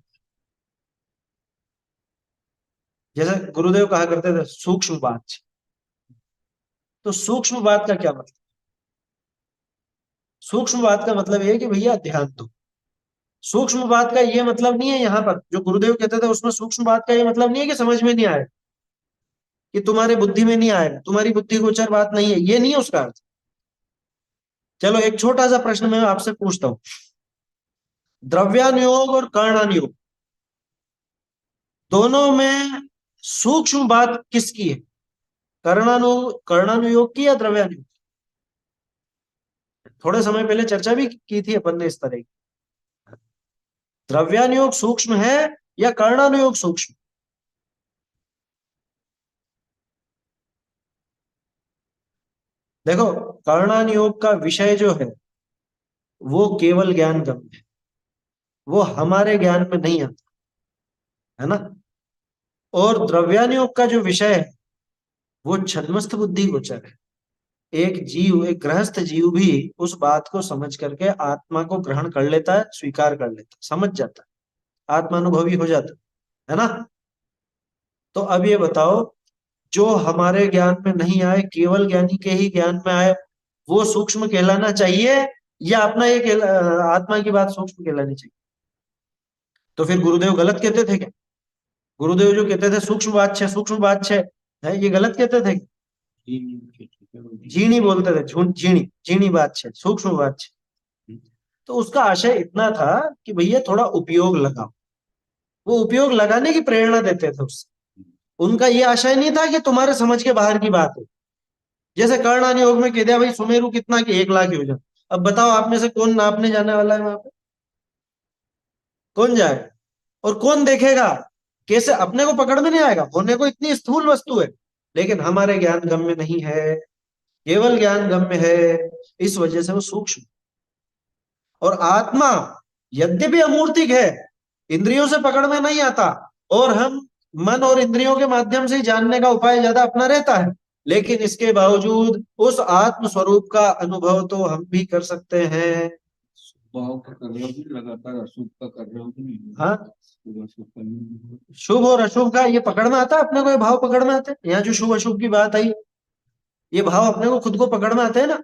जैसे गुरुदेव कहा करते थे सूक्ष्म बात, तो सूक्ष्म बात का क्या मतलब? सूक्ष्म बात का मतलब ये है कि भैया ध्यान दो। सूक्ष्म बात का ये मतलब नहीं है, यहाँ पर जो गुरुदेव कहते थे उसमें सूक्ष्म बात का ये मतलब नहीं है कि समझ में नहीं आए, कि तुम्हारे बुद्धि में नहीं आएगा, तुम्हारी बुद्धि गोचर बात नहीं है, ये नहीं है उसका अर्थ। चलो एक छोटा सा प्रश्न मैं आपसे पूछता हूं, द्रव्यानुयोग और कर्णानुयोग दोनों में सूक्ष्म बात किसकी है? कर्णानुयोग की या द्रव्यानुयोग? थोड़े समय पहले चर्चा भी की थी अपन ने इस तरह की। द्रव्यानुयोग सूक्ष्म है या कर्णानुयोग सूक्ष्म? देखो कर्णानुयोग का विषय जो है वो केवल ज्ञान गम्य है, वो हमारे ज्ञान में नहीं आता, है ना। और द्रव्यानुयोग का जो विषय है वो छद्मस्त बुद्धि गोचर है। एक जीव, एक गृहस्थ जीव भी उस बात को समझ करके आत्मा को ग्रहण कर लेता है, स्वीकार कर लेता है, समझ जाता है, आत्मानुभवी हो जाता है ना। तो अब ये बताओ, जो हमारे ज्ञान में नहीं आए, केवल ज्ञानी के ही ज्ञान में आए, वो सूक्ष्म कहलाना चाहिए या अपना ये आत्मा की बात सूक्ष्म कहलानी चाहिए? तो फिर गुरुदेव गलत कहते थे क्या? गुरुदेव जो कहते थे सूक्ष्म बात छे, सूक्ष्म बात छे, है ये गलत कहते थे? झीणी बोलते थे, झीणी झीणी बात छे, सूक्ष्म बात छे। तो उसका आशय इतना था कि भैया थोड़ा उपयोग लगाओ, वो उपयोग लगाने की प्रेरणा देते थे उससे। उनका ये आशय नहीं था कि तुम्हारे समझ के बाहर की बात है। जैसे कर्णानी योग में कह दिया भाई सुमेरु कितना कि 1 लाख योजन, अब बताओ आप में से कौन नापने जाने वाला है वहां पे? कौन जाएगा और कौन देखेगा? कैसे? अपने को पकड़ में नहीं आएगा, होने को इतनी स्थूल वस्तु है, लेकिन हमारे ज्ञान गम्य नहीं है, केवल ज्ञान गम्य है, इस वजह से वो सूक्ष्म। और आत्मा यद्यपि अमूर्तिक है, इंद्रियों से पकड़ में नहीं आता, और हम मन और इंद्रियों के माध्यम से जानने का उपाय ज्यादा अपना रहता है, लेकिन इसके बावजूद उस आत्म स्वरूप का अनुभव तो हम भी कर सकते हैं। भाव का कर रहे हो भी लगातार, अशुभ का कर रहे हो भी नहीं। हाँ, अशुभ का नहीं। शुभ और अशुभ का ये पकड़ में आता है अपने को, ये भाव पकड़ में आते हैं। यहाँ जो शुभ अशुभ की बात आई, ये भाव अपने को खुद को पकड़ में आते हैं ना।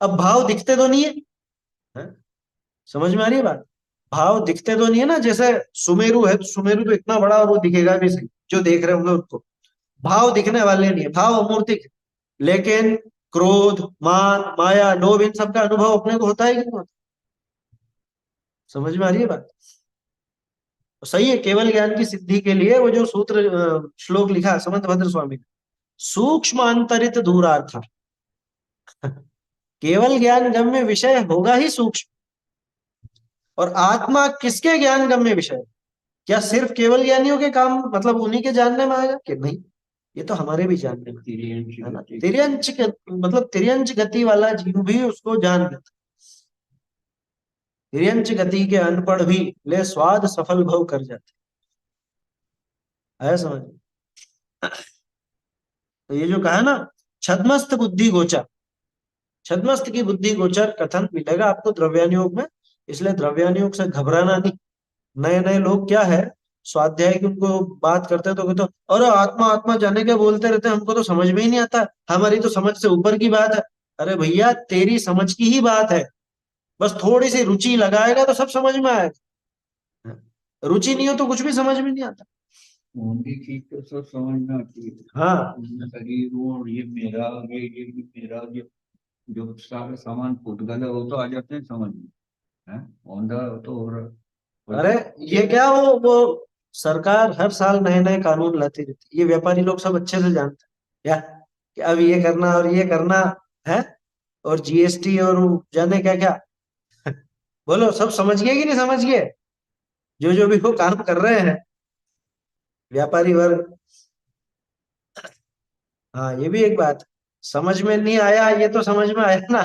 अब भाव दिखते तो नहीं है, हैं? समझ में आ रही है बात? भाव दिखते तो नहीं है ना। जैसे सुमेरु है तो सुमेरु तो इतना बड़ा और वो दिखेगा भी सही, जो देख रहे होंगे उनको। भाव दिखने वाले नहीं है, भाव अमूर्तिक है, लेकिन क्रोध, मान, माया, लोभ, इन सब का अनुभव अपने को होता है कि नहीं होता? समझ में आ रही है बात? तो सही है, केवल ज्ञान की सिद्धि के लिए वो जो सूत्र श्लोक लिखा है समंत भद्र स्वामी ने, सूक्ष्म अंतरित दूरार्थ, केवल ज्ञान गम्य विषय होगा ही सूक्ष्म। और आत्मा किसके ज्ञान गम्य विषय? क्या सिर्फ केवल ज्ञानियों के काम, मतलब उन्हीं के जानने में आएगा कि नहीं? ये तो हमारे भी जानने में है ना। तिर्यंच मतलब तिर्यंच गति वाला जीव भी उसको जान लेता। तिर्यंच गति के अनपढ़ भी ले स्वाद सफल भव कर जाते, है समझ? तो ये जो कहा ना छद्मस्त बुद्धि गोचर, छद्मस्त की बुद्धि गोचर कथन मिलेगा आपको द्रव्यानुयोग में। इसलिए द्रव्यानुयोग से घबराना नहीं। नए नए लोग क्या है, स्वाध्याय की उनको बात करते हैं तो कहते अरे आत्मा आत्मा जाने के बोलते रहते हैं, हमको तो समझ में ही नहीं आता, हमारी तो समझ से ऊपर की बात है। अरे भैया तेरी समझ की ही बात है, बस थोड़ी सी रुचि लगाएगा तो सब समझ में आएगा, रुचि नहीं हो तो कुछ भी समझ में नहीं आता। उनकी चीज तो सब समझ में आती है। हाँ, शरीर और ये मेरा, ये भी मेरा, ये जो सारे सामान पुतगल है वो तो आ जाते हैं समझ में, है औंधा तो हो रहा। अरे ये क्या वो सरकार हर साल नए नए कानून लाती रहती है, ये व्यापारी लोग सब अच्छे से जानते हैं या कि अब ये करना और ये करना है, और जीएसटी और जाने क्या क्या। बोलो सब समझ गए कि नहीं समझ गए, जो भी वो काम कर रहे हैं व्यापारी वर्ग। हाँ ये भी एक बात, समझ में नहीं आया ये तो समझ में आया ना।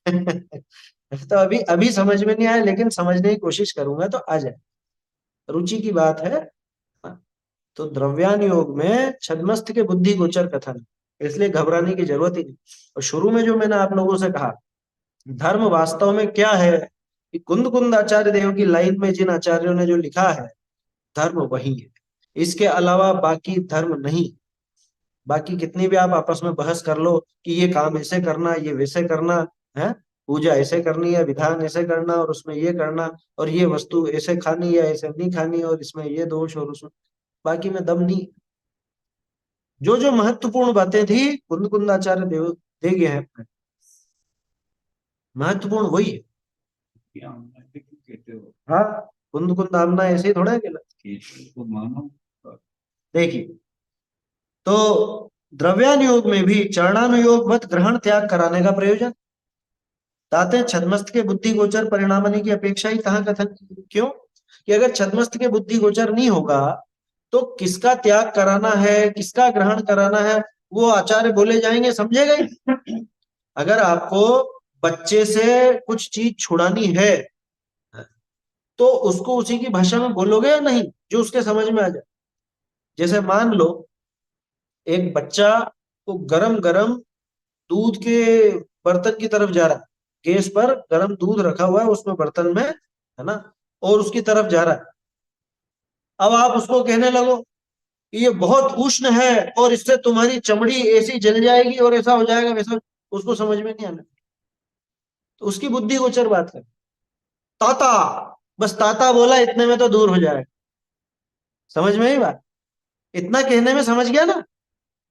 तो अभी अभी समझ में नहीं आया, लेकिन समझने की कोशिश करूंगा तो आ जाए, रुचि की बात है। तो द्रव्यान योग में छद्मस्त के बुद्धि गोचर कथन, इसलिए घबराने की जरूरत ही नहीं। और शुरू में जो मैंने आप लोगों से कहा, धर्म वास्तव में क्या है, कि कुंद कुंद आचार्य देव की लाइन में जिन आचार्यों ने जो लिखा है, धर्म वही है, इसके अलावा बाकी धर्म नहीं। बाकी कितनी भी आप आपस में बहस कर लो कि ये काम ऐसे करना, ये वैसे करना है, पूजा ऐसे करनी है, विधान ऐसे करना, और उसमें ये करना, और ये वस्तु ऐसे खानी या ऐसे नहीं खानी, और इसमें ये दोष और उसमें, बाकी में दम नहीं। जो महत्वपूर्ण बातें थी कुंद कुंदाचार्य देव दे गए हैं, महत्वपूर्ण वही है। क्या कहते हो, हाँ, कुंद कुंद आमना ऐसे ही थोड़ा है गलत। तो मानो। देखिए, तो द्रव्यानुयोग में भी चरणानुयोगवत ग्रहण त्याग कराने का प्रयोजन, ताते छद्मस्त के बुद्धि गोचर परिणामनि की अपेक्षा ही कहाँ कथन की। क्यों कि अगर छद्मस्त के बुद्धि गोचर नहीं होगा तो किसका त्याग कराना है, किसका ग्रहण कराना है, वो आचार्य बोले जाएंगे, समझेगा ही। अगर आपको बच्चे से कुछ चीज छुड़ानी है तो उसको उसी की भाषा में बोलोगे या नहीं, जो उसके समझ में आ जाए। जैसे मान लो एक बच्चा को गरम गरम दूध के बर्तन की तरफ जा रहा है, गैस पर गरम दूध रखा हुआ है उसमें बर्तन में, है ना, और उसकी तरफ जा रहा है। अब आप उसको कहने लगो कि ये बहुत उष्ण है और इससे तुम्हारी चमड़ी ऐसी जल जाएगी और ऐसा हो जाएगा वैसा, उसको समझ में नहीं आना। तो उसकी बुद्धि गोचर बात कर, ताता, बस ताता बोला इतने में तो दूर हो जाएगा, समझ में ही बात, इतना कहने में समझ गया ना,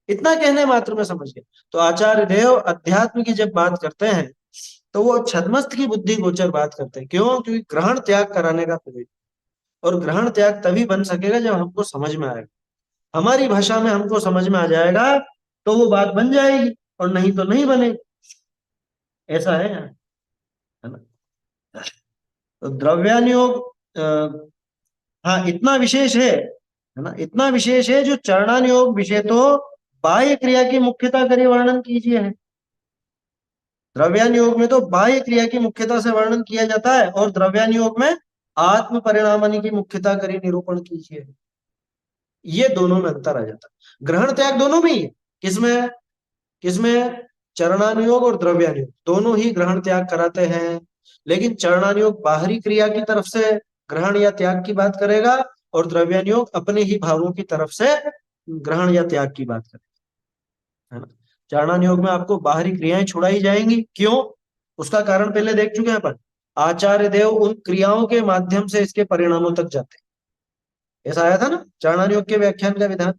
इतना कहने मात्र में समझ गया। तो आचार्य देव अध्यात्म की जब बात करते हैं तो वो छद्मस्त की बुद्धि गोचर बात करते हैं। क्यों, क्योंकि ग्रहण त्याग कराने का प्रयोग, और ग्रहण त्याग तभी बन सकेगा जब हमको समझ में आएगा, हमारी भाषा में हमको समझ में आ जाएगा तो वो बात बन जाएगी, और नहीं तो नहीं बनेगी। ऐसा है यहाँ, है ना। तो द्रव्यानुयोग हाँ इतना विशेष है ना, इतना विशेष है जो चरणानुयोग विषय तो बाह्य क्रिया की मुख्यता करी वर्णन कीजिए है। द्रव्यानुयोग में तो बाह्य क्रिया की मुख्यता से वर्णन किया जाता है, और द्रव्यानुयोग में आत्म परिणामनि की मुख्यता करी निरूपण कीजिए, ये दोनों में अंतर आ जाता है। ग्रहण त्याग दोनों में ही है, किसमें किसमें, चरणानुयोग और द्रव्यानुयोग दोनों ही ग्रहण त्याग कराते हैं। लेकिन चरणानुयोग बाहरी क्रिया की तरफ से ग्रहण या त्याग की बात करेगा, और द्रव्यानुयोग अपने ही भावों की तरफ से ग्रहण या त्याग की बात करेगा, है ना। चरणानुयोग में आपको बाहरी क्रियाएं छुड़ाई जाएंगी, क्यों, उसका कारण पहले देख चुके हैं अपन। आचार्य देव उन क्रियाओं के माध्यम से इसके परिणामों तक जाते हैं, ऐसा आया था ना चरणानुयोग के व्याख्यान का विधान,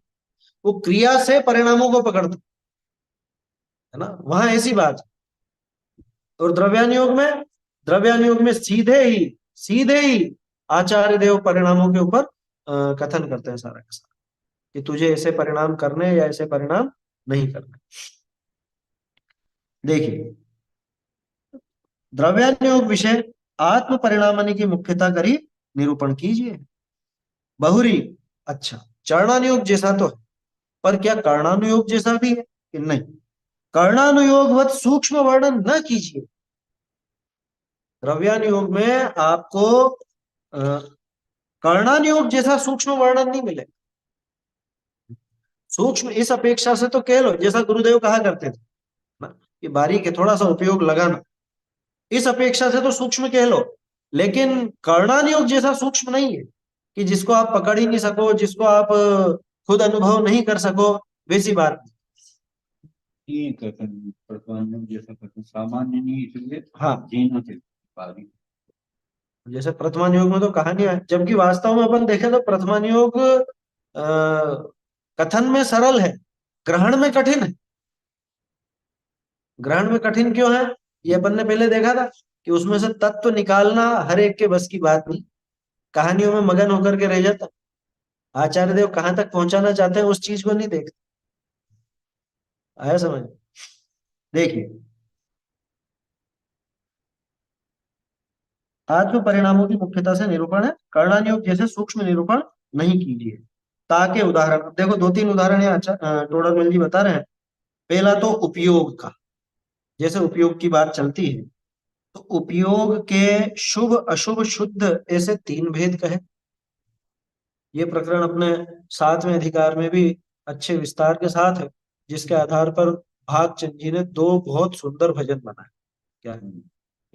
वो क्रिया से परिणामों को पकड़ते, है ना, वहां ऐसी बात। और द्रव्यानुयोग में सीधे ही आचार्य देव परिणामों के ऊपर कथन करते हैं सारा का सारा, कि तुझे ऐसे परिणाम करने या ऐसे परिणाम नहीं करने। देखिए, द्रव्यानुयोग विषय आत्म परिणामनि की मुख्यता करी निरूपण कीजिए। बहुरी, अच्छा, चरणानुयोग जैसा तो है, पर क्या कर्णानुयोग जैसा भी है कि नहीं, कर्णानुयोगवत सूक्ष्म वर्णन न कीजिए। द्रव्यानुयोग में आपको कर्णानुयोग जैसा सूक्ष्म वर्णन नहीं मिलेगा। सूक्ष्म इस अपेक्षा से तो कह लो, जैसा गुरुदेव कहा करते थे ना, ये बारीक है, थोड़ा सा उपयोग लगाना, इस अपेक्षा से तो सूक्ष्म कह लो। लेकिन कर्णानुयोग जैसा सूक्ष्म नहीं है, कि जिसको आप पकड़ ही नहीं सको, जिसको आप खुद अनुभव नहीं कर सको, वैसी बात नहीं। ये कथन प्रथमानुयोग जैसा कथन सामान्य नहीं, इसलिए हाँ, जीना थे बारी। जैसे प्रथमानुयोग में तो कहानी है, जबकि वास्तव में अपन देखें तो प्रथमानुयोग कथन में सरल है, ग्रहण में कठिन है। ग्रहण में कठिन क्यों है, ये अपन ने पहले देखा था कि उसमें से तत्व निकालना हर एक के बस की बात नहीं, कहानियों में मगन होकर के रह जाता। आचार्य देव कहाँ तक पहुंचाना चाहते हैं उस चीज को नहीं देखते। आया समझ? देखिए, आत्म परिणामों की मुख्यता से निरूपण है, कर्णानुयोग जैसे सूक्ष्म निरूपण नहीं कीजिए। ताके उदाहरण देखो, दो तीन उदाहरण यहाँ टोडरमल जी बता रहे हैं। पहला तो उपयोग का, जैसे उपयोग की बात चलती है तो उपयोग के शुभ अशुभ शुद्ध ऐसे तीन भेद कहे। ये प्रकरण अपने 7वें अधिकार में भी अच्छे विस्तार के साथ है, जिसके आधार पर भागचंद जी ने दो बहुत सुंदर भजन बनाए। क्या है?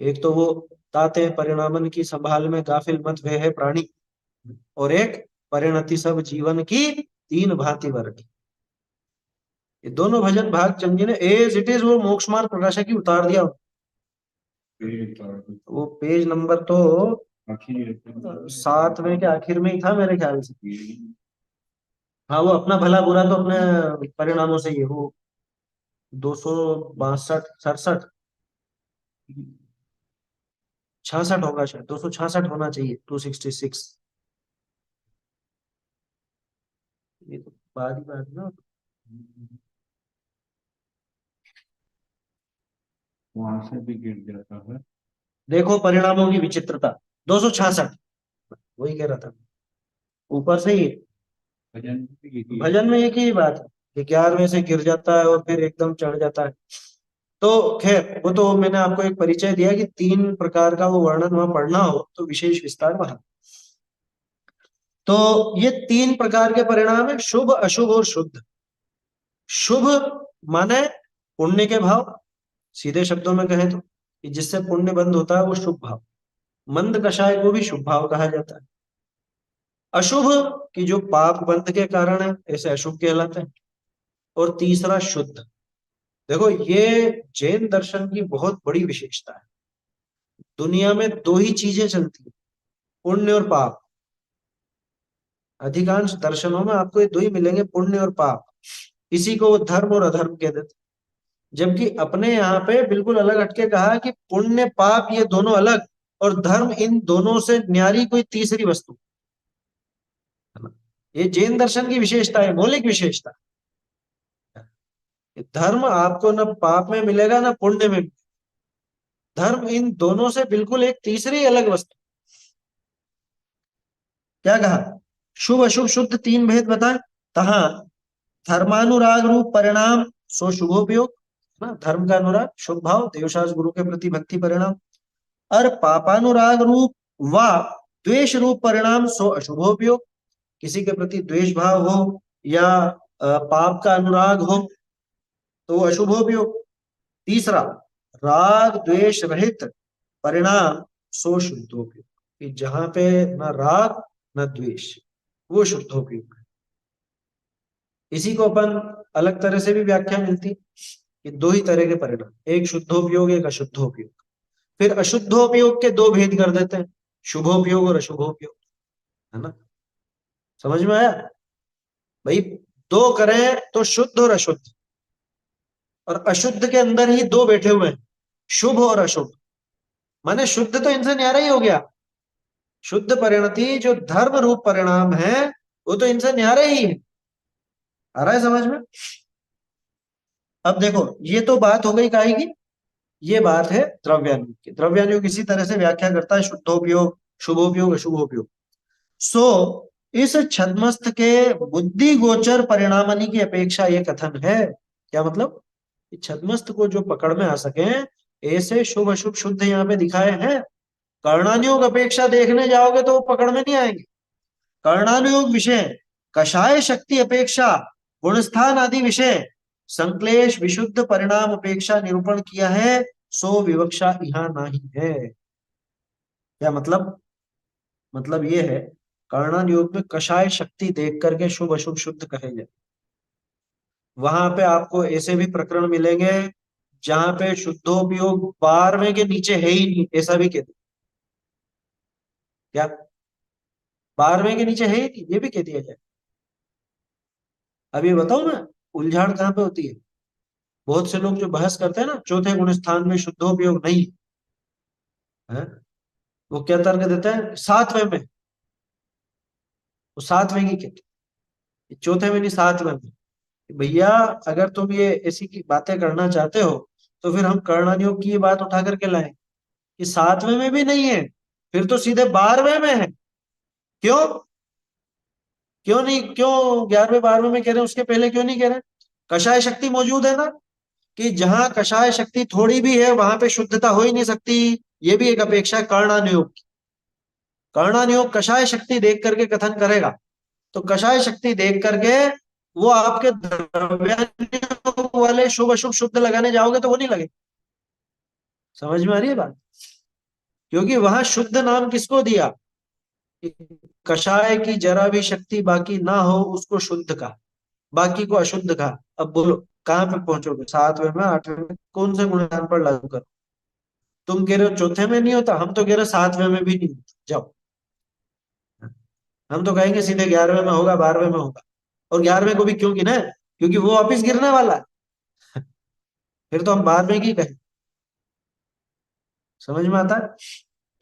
एक तो वो ताते परिणामन की संभाल में गाफिल मत वे है प्राणी, और एक परिणति सब जीवन की तीन भांति वर्णी। ये दोनों भजन भागचंद जी ने एज इट इज वो मोक्ष मार्ग प्रकाशक की उतार दिया। वो पेज नंबर तो 7वें के आखिर में ही था मेरे ख्याल से। हाँ, वो अपना भला बुरा तो अपने परिणामों से ही है वो। 262 67 66 होगा शायद, 266 होना चाहिए, 266। ये तो बाद ही बात ना। वहां से भी गिर जाता है। देखो परिणामों की विचित्रता, 266 वही कह रहा था, ऊपर से ही। भजन भी यही है। भजन में एक ही बात है कि 11वें से गिर जाता है और फिर एकदम चढ़ जाता है। तो खैर, वो तो मैंने आपको एक परिचय दिया कि तीन प्रकार का वो वर्णन वहां पढ़ना हो तो विशेष विस्तार वहां। तो ये तीन प्रकार के परिणाम है, शुभ अशुभ और शुद्ध। शुभ माने पुण्य के भाव, सीधे शब्दों में कहें तो कि जिससे पुण्य बंद होता है वो शुभ भाव। मंद कषाय को भी शुभ भाव कहा जाता है। अशुभ की जो पाप बंध के कारण है ऐसे अशुभ कहलाते हैं। और तीसरा शुद्ध। देखो, ये जैन दर्शन की बहुत बड़ी विशेषता है। दुनिया में दो ही चीजें चलती है, पुण्य और पाप। अधिकांश दर्शनों में आपको ये दो ही मिलेंगे, पुण्य और पाप। इसी को वो धर्म और अधर्म कह देते। जबकि अपने यहाँ पे बिल्कुल अलग हटके कहा कि पुण्य पाप ये दोनों अलग, और धर्म इन दोनों से न्यारी कोई तीसरी वस्तु। ये जैन दर्शन की विशेषता है, मौलिक विशेषता। धर्म आपको न पाप में मिलेगा न पुण्य में। धर्म इन दोनों से बिल्कुल एक तीसरी अलग वस्तु। क्या कहा? शुभ अशुभ शुद्ध तीन भेद बताए। तहा धर्मानुराग रूप परिणाम सो शुभोपयोग, ना, धर्म का अनुराग शुभ भाव, देवशास गुरु के प्रति भक्ति परिणाम। और पापानुराग रूप व द्वेष रूप परिणाम सो अशुभोपयोग, किसी के प्रति द्वेष भाव हो या पाप का अनुराग हो तो वो अशुभोपयोग। तीसरा, राग द्वेष रहित परिणाम सो शुद्धोपयोग, कि जहां पे न राग न द्वेष, वो शुद्धोपयोग है। इसी को अपन अलग तरह से भी व्याख्या मिलती कि दो ही तरह के परिणाम, एक शुद्धोपयोग एक अशुद्धोपयोग। फिर अशुद्धोपयोग के दो भेद कर देते हैं, शुभोपयोग और अशुभोपयोग, है ना? समझ में आया भाई? दो करें तो शुद्ध और अशुद्ध, और अशुद्ध के अंदर ही दो बैठे हुए हैं, शुभ और अशुभ। माने शुद्ध तो इनसे न्यारा ही हो गया। शुद्ध परिणति जो धर्म रूप परिणाम है वो तो इनसे न्यारे ही है। आ रहा है समझ में? अब देखो, ये तो बात हो गई काहे की? ये बात है द्रव्यानुग की। द्रव्यानुग इसी तरह से व्याख्या करता है, शुद्धोपयोग, शुभोपयोग, अशुभोपयोग। सो इस छद्मस्थ के बुद्धि गोचर परिणामनी की अपेक्षा ये कथन है। क्या मतलब? छद्मस्थ को जो पकड़ में आ सके ऐसे शुभ अशुभ शुद्ध यहाँ पे दिखाए हैं। कर्णानुयोग अपेक्षा देखने जाओगे तो वो पकड़ में नहीं आएंगे। कर्णानुयोग विषय कषाय शक्ति अपेक्षा गुणस्थान आदि विषय संक्लेश विशुद्ध परिणाम अपेक्षा निरूपण किया है, सो विवक्षा यहाँ नहीं है। क्या मतलब? मतलब ये है, कर्णानुयोग में कषाय शक्ति देख करके शुभ अशुभ शुद्ध कहे जाए। वहां पे आपको ऐसे भी प्रकरण मिलेंगे जहां पे शुद्धोपयोग 12वें के नीचे है ही नहीं, ऐसा भी कहते। क्या 12वें के नीचे है ही नहीं, ये भी कह दिया जाए? अब ये बताओ ना, उलझाड़ कहाँ पे होती है? बहुत से लोग जो बहस करते हैं ना, चौथे गुण स्थान में शुद्धोपयोग नहीं है, वो क्या तर्क देते हैं? 7वें में, वो 7वें की कहते हैं। चौथे में नहीं, सातवें में। भैया अगर तुम ये ऐसी की बातें करना चाहते हो तो फिर हम कर्णनियोग की ये बात उठा करके लाए कि सातवें में भी नहीं है, फिर तो सीधे 12वें में है। क्यों? क्यों नहीं, क्यों 11वें 12वें में कह रहे हैं, उसके पहले क्यों नहीं कह रहे? कषाय शक्ति मौजूद है ना, कि जहां कषाय शक्ति थोड़ी भी है वहां पे शुद्धता हो ही नहीं सकती। ये भी एक अपेक्षा है कर्णानुयोग की। कर्णानुयोग कषाय शक्ति देख करके कथन करेगा, तो कषाय शक्ति देख करके वो आपके द्रव्यानुयोग वाले शुभ अशुभ शुद्ध लगाने जाओगे तो वो नहीं लगे। समझ में आ रही है बात? क्योंकि वहां शुद्ध नाम किसको दिया? कषाय की जरा भी शक्ति बाकी ना हो उसको शुद्ध का, बाकी को अशुद्ध का। अब बोलो कहां पे पहुंचोगे, सातवें में, आठवें में, कौन से गुणगान पर लागू करो? तुम कह रहे हो चौथे में नहीं होता, हम तो कह रहे हो सातवें में भी नहीं होता। जाओ, हम तो कहेंगे सीधे 11वें में होगा, 12वें में होगा। और 11वें को भी क्यों गिना है? क्योंकि वो वापिस गिरने वाला है। फिर तो हम 12वें की कहें। समझ में आता है?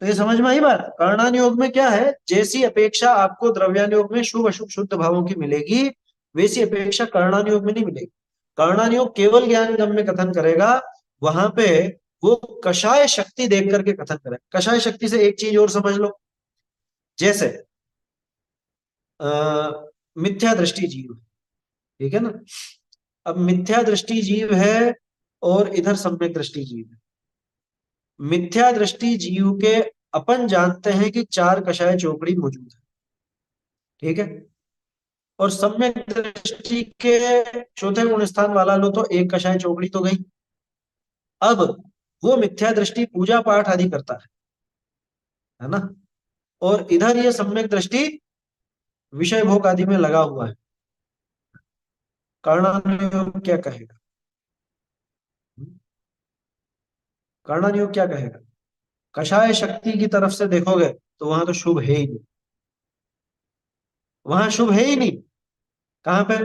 तो ये समझ में आई बात। कर्णानुयोग में क्या है, जैसी अपेक्षा आपको द्रव्यानुयोग में शुभ अशुभ शुद्ध भावों की मिलेगी, वैसी अपेक्षा कर्णानुयोग में नहीं मिलेगी। कर्णानुयोग केवल ज्ञान गम्य कथन करेगा, वहां पे वो कषाय शक्ति देख करके कथन करेगा। कषाय शक्ति से एक चीज और समझ लो, जैसे मिथ्या दृष्टि जीव, ठीक है ना? अब मिथ्या दृष्टि जीव है और इधर सम्यक दृष्टि जीव है। मिथ्या दृष्टि जीव के अपन जानते हैं कि 4 कषाय चौकड़ी मौजूद है, ठीक है? और सम्यक दृष्टि के चौथे गुण स्थान वाला लो तो 1 कषाय चौकड़ी तो गई। अब वो मिथ्या दृष्टि पूजा पाठ आदि करता है ना? और इधर ये सम्यक दृष्टि विषय भोग आदि में लगा हुआ है। कर्णानुयोग क्या कहेगा? कर्णानुयोग क्या कहेगा? कषाय शक्ति की तरफ से देखोगे तो वहां तो शुभ है ही नहीं, वहां शुभ है ही नहीं। कहां पे?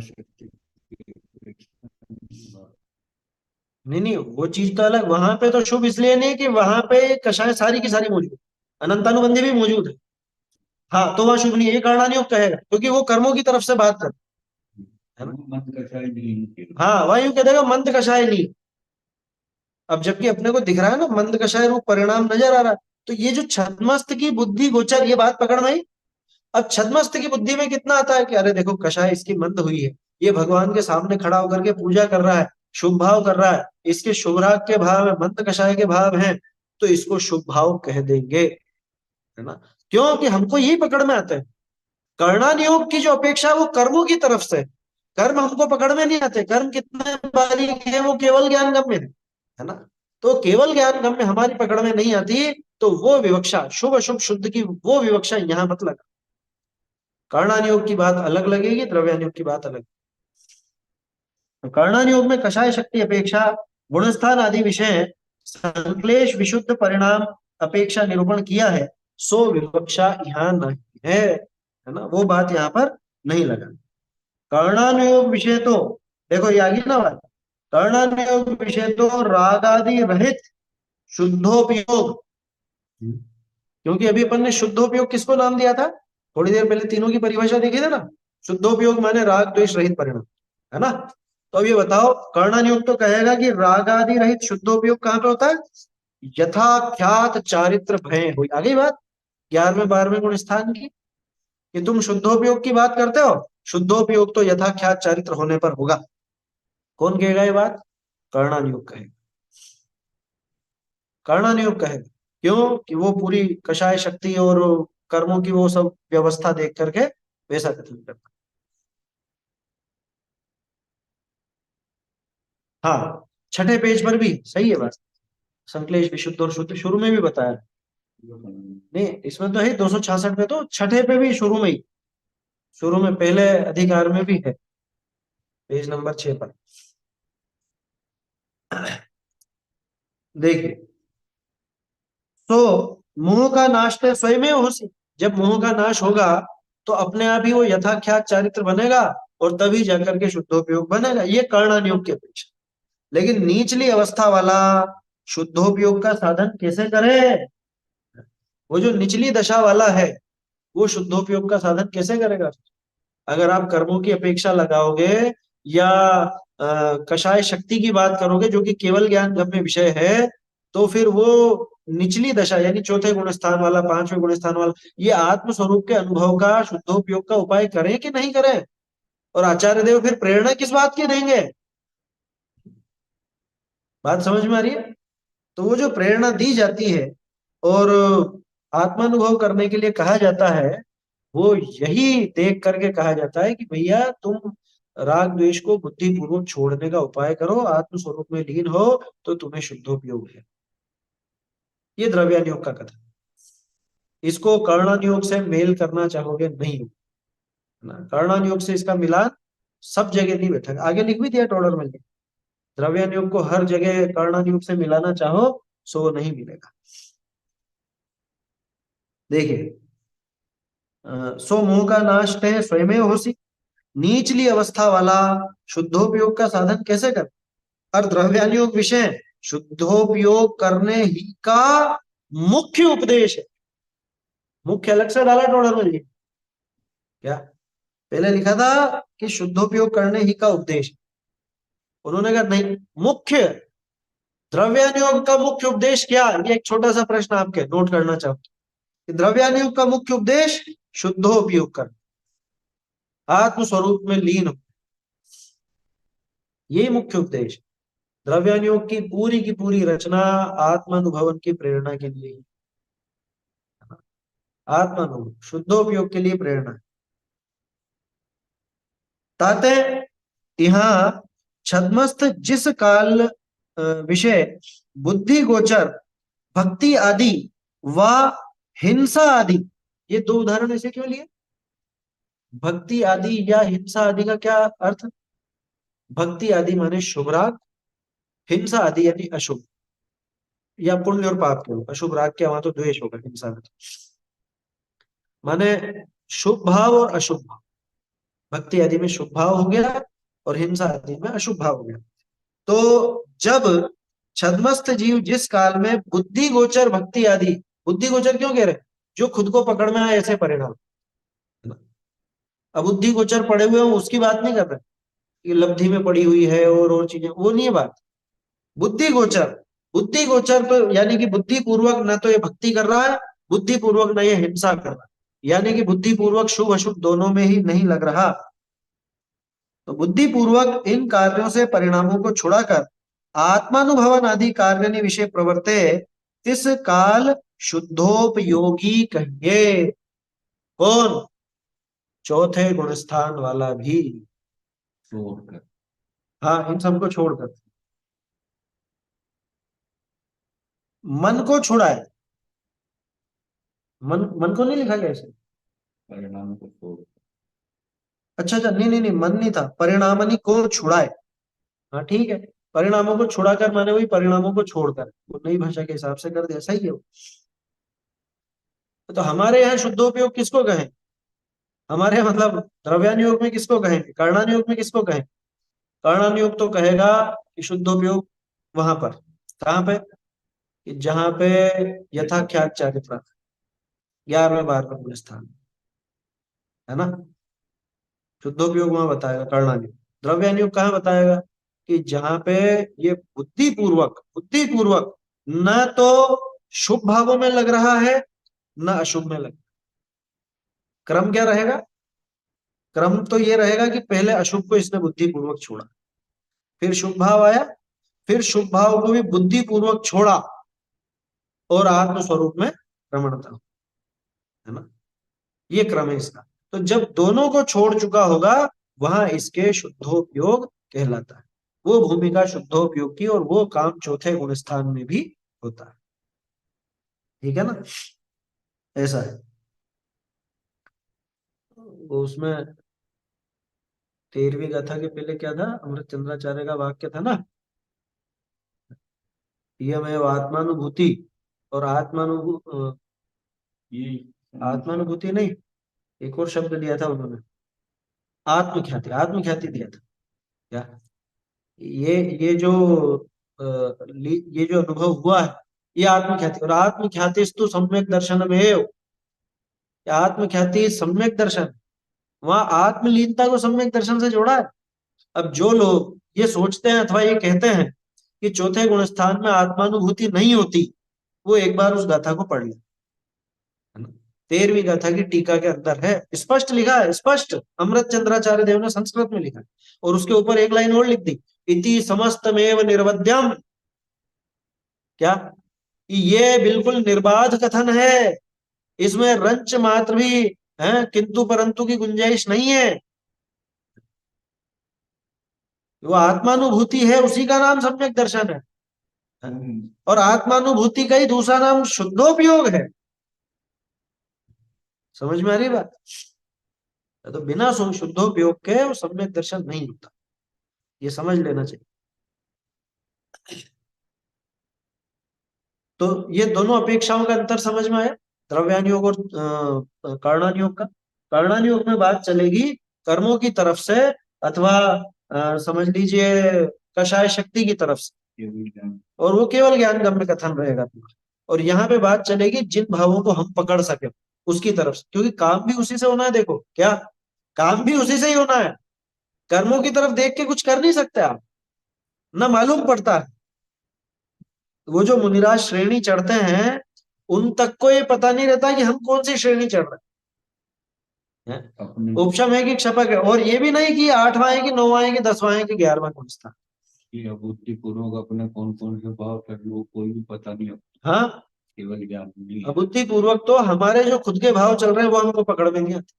शक्ति की अपेक्षा नहीं होगा। नहीं नहीं, वो चीज तो अलग। वहां पे तो शुभ इसलिए नहीं कि वहां पे कषाय सारी की सारी मौजूद, अनंतानुबंधी भी मौजूद है। हाँ, तो वह शुभ नहीं है, ये कर्णानुयोग कहेगा, क्योंकि वो कर्मों की तरफ से बात कर, है ना? वो मन कषाय नहीं है। हाँ, वह यूं कह देगा मंद कषाय नहीं। अब जबकि अपने को दिख रहा है ना मंद कषाय रूप परिणाम नजर आ रहा है। तो ये जो छद्मस्त की बुद्धि गोचर, ये बात पकड़ में आई। अब छद्मस्त की बुद्धि में कितना आता है कि अरे देखो कषाय इसकी मंद हुई है, ये भगवान के सामने खड़ा होकर के पूजा कर रहा है, शुभ भाव कर रहा है, इसके शुभ राग के भाव है, मंद कषाय के भाव हैं, तो इसको शुभ भाव कह देंगे, है ना? क्योंकि हमको यही पकड़ में आता है। कर्णानुयोग की जो अपेक्षा है वो कर्मों की तरफ से। कर्म हमको पकड़ में नहीं आते, कर्म कितने बारीक है, वो केवल ज्ञान गम्य है ना? तो केवल ज्ञान गम्य हमारी पकड़ में नहीं आती, तो वो विवक्षा शुभ अशुभ शुद्ध की वो विवक्षा यहां मत लगा। कर्णानुयोग की बात अलग लगेगी, द्रव्यानुयोग की बात अलग। तो कर्णानुयोग में कषाय शक्ति अपेक्षा गुणस्थान आदि विषय संश्लेष विशुद्ध परिणाम अपेक्षा निरूपण किया है, सो विवक्षा यहाँ नहीं है ना? वो बात यहाँ पर नहीं लगा। कर्णानुयोग विषय तो देखो ये आगे ना बात। कर्णानुयोग विषय तो रागादि रहित शुद्धोपयोग, क्योंकि अभी अपन ने शुद्धोपयोग किसको नाम दिया था? थोड़ी देर पहले तीनों की परिभाषा देखी थी ना। शुद्धोपयोग माने राग द्वेष रहित परिणाम, है ना? तो अब ये बताओ, कर्णानुयोग तो कहेगा कि राग आदि रहित शुद्धोपयोग कहाँ पे होता है? यथाख्यात चारित्र भय हुई। आ गई बात 11वें 12वें गुण स्थान की, कि तुम शुद्धोपयोग की बात करते हो, शुद्धोपयोग तो यथाख्यात चारित्र होने पर होगा। कौन कहेगा ये बात? कर्णानुयोग कहेगा। कर्णानुयोग कहेगा। क्यों? कि वो पूरी कषाय शक्ति और कर्मों की वो सब व्यवस्था देख करके वैसा कथन करता। हाँ, छठे पेज पर भी सही है बात। संश्लेष विशुद्ध और शुद्ध शुरू में भी बताया। नहीं, इसमें तो है 266 में, तो छठे पे भी शुरू में ही, शुरू में पहले अधिकार में भी है, पेज नंबर 6 पर। देखिए, तो मोह का नाश तो स्वयं हो, जब मोह का नाश होगा तो अपने आप ही वो यथाख्यात चारित्र बनेगा, और तभी जाकर के शुद्धोपयोग बनेगा। ये कर्णानुयोग की अपेक्षा। लेकिन निचली अवस्था वाला शुद्धोपयोग का साधन कैसे करे? वो जो निचली दशा वाला है वो शुद्धोपयोग का साधन कैसे करेगा? अगर आप कर्मों की अपेक्षा लगाओगे या कषाय शक्ति की बात करोगे जो कि केवल ज्ञान गम्य विषय है, तो फिर वो निचली दशा यानी चौथे गुण स्थान वाला, पांचवें गुण स्थान वाला, ये आत्म स्वरूप के अनुभव का शुद्धोपयोग का उपाय करें कि नहीं करें? और आचार्य देव फिर प्रेरणा किस बात की देंगे? बात समझ में आ रही है? तो वो जो प्रेरणा दी जाती है और आत्मानुभव करने के लिए कहा जाता है, वो यही देख करके कहा जाता है कि भैया तुम राग द्वेष को बुद्धिपूर्वक छोड़ने का उपाय करो, आत्म स्वरूप में लीन हो, तो तुम्हें शुद्धोपयोग है। ये द्रव्यानुयोग का कथन। इसको कर्णानुयोग से मेल करना चाहोगे नहीं है ना? कर्णानुयोग से इसका मिलान सब जगह नहीं बैठा, आगे लिख भी दिया टोडर में। द्रव्यानुयोग को हर जगह कर्णानुयोग से मिलाना चाहो सो वो नहीं मिलेगा। देखिए, सो मोह का नाश है स्वयं होसी, नीचली अवस्था वाला शुद्धोपयोग का साधन कैसे कर? और द्रव्यानुयोग विषय शुद्धोपयोग करने ही का मुख्य उपदेश है। मुख्य अलग से डाला टोडर में क्या? पहले लिखा था कि शुद्धोपयोग करने ही का उपदेश, उन्होंने कहा नहीं, मुख्य द्रव्यानुयोग का मुख्य उपदेश क्या? ये एक छोटा सा प्रश्न आपके नोट करना चाहूँ कि द्रव्यानुयोग का मुख्य उपदेश शुद्धोपयोग करना, आत्म स्वरूप में लीन हो, यही मुख्य उपदेश। द्रव्यानुयोग की पूरी रचना आत्मानुभवन की प्रेरणा के लिए, आत्मानुभव शुद्धोपयोग के लिए प्रेरणा। ताते यहाँ छद्मस्थ जिस काल विषय बुद्धि गोचर भक्ति आदि व हिंसा आदि, ये दो उदाहरण ऐसे क्यों लिए? भक्ति आदि या हिंसा आदि का क्या अर्थ? भक्ति आदि माने शुभ राग, हिंसा आदि यानी अशुभ या पुण्य और पाप के। अशुभ राग के वहां तो द्वेष होगा, हिंसा में माने शुभ भाव और अशुभ भाव। भक्ति आदि में शुभ भाव हो गया और हिंसा आदि में अशुभ भाव हो गया। तो जब छद्मस्थ जीव जिस काल में बुद्धि गोचर भक्ति आदि, बुद्धि गोचर क्यों कह रहे? जो खुद को पकड़ में आए ऐसे परिणाम। अबुद्धि गोचर पड़े हुए हो उसकी बात नहीं कर रहे, ये लब्धि में पड़ी हुई है और चीजें, वो नहीं है बात। बुद्धि गोचर, बुद्धि गोचर तो यानी कि बुद्धि पूर्वक ना तो ये भक्ति कर रहा है, बुद्धि पूर्वक ना ये हिंसा कर रहा है, यानी कि बुद्धि पूर्वक शुभ अशुभ दोनों में ही नहीं लग रहा। तो बुद्धि पूर्वक इन कार्यों से परिणामों को छुड़ाकर आत्मानुभवन आदि कार्य विषय प्रवर्ते इस काल शुद्धोपयोगी कहिए। कौन? चौथे गुणस्थान वाला भी छोड़कर। हाँ, इन सबको छोड़कर मन को छुड़ाए। मन को नहीं लिखा गया इसे? परिणाम को छोड़। अच्छा अच्छा, नहीं नहीं नहीं, मन नहीं था, परिणामनी को छुड़ाए। हाँ ठीक है, परिणामों को छुड़ाकर माने वही परिणामों को छोड़कर, वो नई भाषा के हिसाब से कर दिया, सही है वो। तो हमारे यहाँ शुद्धोपयोग किसको कहें? हमारे यहाँ मतलब द्रव्यानुयोग में किसको कहेंगे? कर्णानुयोग में किसको कहें? कर्णानुयोग तो कहेगा कि शुद्धोपयोग वहां पर, कहाँ पे? कि जहां पे यथाख्यात चारित्र 11वें 12वें गुण स्थान है ना, शुद्धोपयोग वहां बताएगा कर्णानुयोग। द्रव्यानुयोग कहाँ बताएगा? कि जहां पे ये बुद्धि पूर्वक न तो शुभ भावों में लग रहा है न अशुभ में लग। क्रम क्या रहेगा? क्रम तो ये रहेगा कि पहले अशुभ को इसने बुद्धि पूर्वक छोड़ा, फिर शुभ भाव आया, फिर शुभ भाव को भी बुद्धि पूर्वक छोड़ा और आत्म स्वरूप में रमणता, है ना, ये क्रम है इसका। तो जब दोनों को छोड़ चुका होगा वहां इसके शुद्धोपयोग कहलाता है। वो भूमिका शुद्धोपयोग की और वो काम चौथे गुण स्थान में भी होता है। ठीक है ना, ऐसा है। वो उसमें 13वीं गाथा के पहले क्या था? अमृत चंद्राचार्य का वाक्य था ना, यमेव आत्मानुभूति, और ये आत्मानुभूति नहीं, एक और शब्द दिया था उन्होंने, आत्मख्याति, आत्मख्याति दिया था क्या? ये जो ये जो अनुभव हुआ है ये आत्मख्याति, और आत्मख्यातिस्तु सम्यक दर्शन में, आत्मख्याति सम्यक दर्शन, वहां आत्मलीनता को सम्यक दर्शन से जोड़ा है। अब जो लोग ये सोचते हैं अथवा ये कहते हैं कि चौथे गुण स्थान में आत्मानुभूति नहीं होती, वो एक बार उस गाथा को पढ़ ले, है ना। 13वीं गाथा की टीका के अंदर है, स्पष्ट लिखा है, स्पष्ट अमृत चंद्राचार्य देव ने संस्कृत में लिखा है, और उसके ऊपर एक लाइन और लिख दी, इति समस्तमेव निर्वध्यम। क्या? ये बिल्कुल निर्बाध कथन है, इसमें रंच मात्र भी है किंतु परंतु की गुंजाइश नहीं है। वो आत्मानुभूति है, उसी का नाम सम्यक दर्शन है। और आत्मानुभूति का ही दूसरा नाम शुद्धोपयोग है। समझ में आ रही बात? तो बिना शुद्धोपयोग के वो सम्यक दर्शन नहीं होता, ये समझ लेना चाहिए। तो ये दोनों अपेक्षाओं का अंतर समझ में आया, द्रव्यान योग और कारणान योग का। कारणान योग में बात चलेगी कर्मों की तरफ से, अथवा समझ लीजिए कषाय शक्ति की तरफ से, और वो केवल ज्ञान गम्य कथन रहेगा। और यहाँ पे बात चलेगी जिन भावों को हम पकड़ सके उसकी तरफ से, क्योंकि काम भी उसी से होना है। देखो क्या, काम भी उसी से ही होना है। कर्मों की तरफ देख के कुछ कर नहीं सकते आप, ना मालूम पड़ता है। वो जो मुनिराज श्रेणी चढ़ते हैं, उन तक को ये पता नहीं रहता कि हम कौन सी श्रेणी चढ़ रहे हैं। उपशम है कि क्षपक है, और ये भी नहीं कि 8वां है कि 9वां है कि 10वां है कि 11वां कौन सा। बुद्धि पूर्वक अपने कौन कौन से भाव कर लो कोई भी पता नहीं होता। हाँ, केवल ज्ञान नहीं है। अबुद्धि पूर्वक तो हमारे जो खुद के भाव चल रहे हैं वो हमको पकड़ में नहीं आते।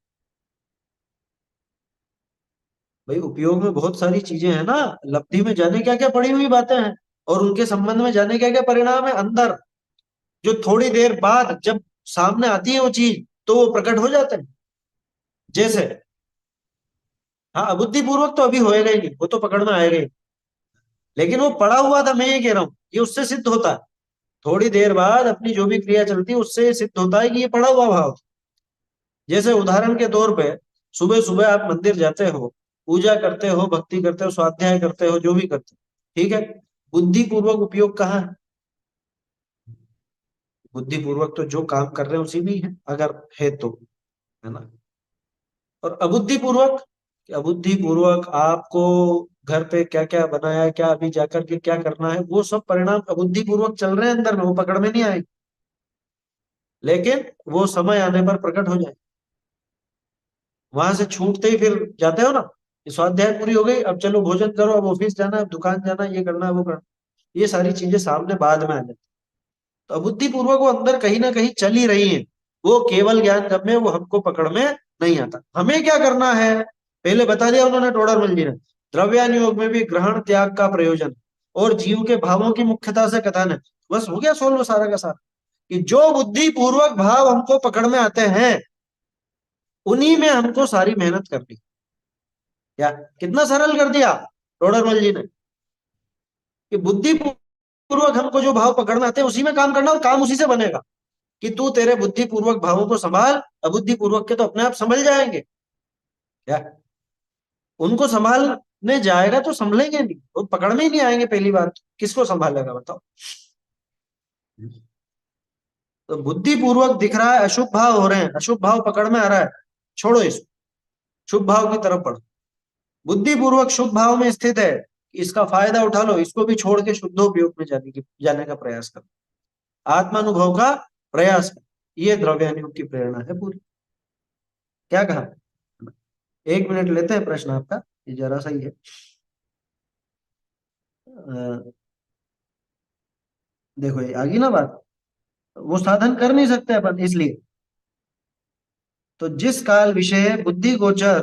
भाई उपयोग में बहुत सारी चीजें हैं ना, लब्धि में जाने क्या क्या पड़ी हुई बातें हैं, और उनके संबंध में जाने क्या क्या परिणाम है अंदर, जो थोड़ी देर बाद जब सामने आती है वो चीज तो वो प्रकट हो जाते हैं। जैसे हाँ, अबुद्धि पूर्वक तो अभी होएगा ही नहीं, वो तो पकड़ में आएगा ही, लेकिन वो पड़ा हुआ था, मैं ये कह रहा हूँ, ये उससे सिद्ध होता है। थोड़ी देर बाद अपनी जो भी क्रिया चलती है उससे सिद्ध होता है कि ये पड़ा हुआ भाव। जैसे उदाहरण के तौर पे सुबह सुबह आप मंदिर जाते हो, पूजा करते हो, भक्ति करते हो, स्वाध्याय करते हो, जो भी करते हो, ठीक है। बुद्धि पूर्वक उपयोग कहाँ है? बुद्धि पूर्वक तो जो काम कर रहे हैं उसी में ही है, अगर है तो, है ना। और अबुद्धि पूर्वक, अबुद्धि पूर्वक आपको घर पे क्या क्या बनाया है, क्या अभी जाकर के क्या करना है, वो सब परिणाम अबुद्धि पूर्वक चल रहे हैं अंदर में, वो पकड़ में नहीं आए, लेकिन वो समय आने पर प्रकट हो जाए। वहां से छूटते ही फिर जाते हो ना, ये स्वाध्याय पूरी हो गई, अब चलो भोजन करो, अब ऑफिस जाना है, अब दुकान जाना है, ये करना है, वो करना, ये सारी चीजें सामने बाद में आ जाती। तो अबुद्धि पूर्वक वो अंदर कहीं ना कहीं चल ही रही है, वो केवल ज्ञान गम्य, वो हमको पकड़ में नहीं आता। हमें क्या करना है पहले बता दिया उन्होंने, टोडरमल जी ने। द्रव्यान योग में भी ग्रहण त्याग का प्रयोजन और जीव के भावों की मुख्यता से कथन है। बस हो गया सोल्व सारा का सारा, कि जो बुद्धि पूर्वक भाव हमको पकड़ में आते हैं उन्हीं में हमको सारी मेहनत करनी। क्या कितना सरल कर दिया टोडरमल जी ने, कि बुद्धि पूर्वक हमको जो भाव पकड़ना आते हैं उसी में काम करना, और काम उसी से बनेगा। कि तू तेरे बुद्धि पूर्वक भावों को संभाल, अबुद्धि पूर्वक के तो अपने आप संभल जाएंगे। क्या उनको संभालने जाएगा तो संभलेंगे नहीं, वो पकड़ में ही नहीं आएंगे। पहली बात किसको संभालेगा बताओ। तो बुद्धि पूर्वक दिख रहा है अशुभ भाव हो रहे हैं, अशुभ भाव पकड़ में आ रहा है, छोड़ो इसको, शुभ भाव की तरफ बढ़ो। बुद्धि पूर्वक शुभ भाव में स्थित है, इसका फायदा उठा लो, इसको भी छोड़ के शुद्धोपयोग में जाने का प्रयास करो, आत्मानुभव का प्रयास करो। ये द्रव्यानुयोग की प्रेरणा है पूरी। क्या कहा? 1 मिनट लेते हैं प्रश्न आपका, ये जरा सा ही है। देखो ये आगी ना बात, वो साधन कर नहीं सकते अपन, इसलिए तो जिस काल विषय बुद्धि गोचर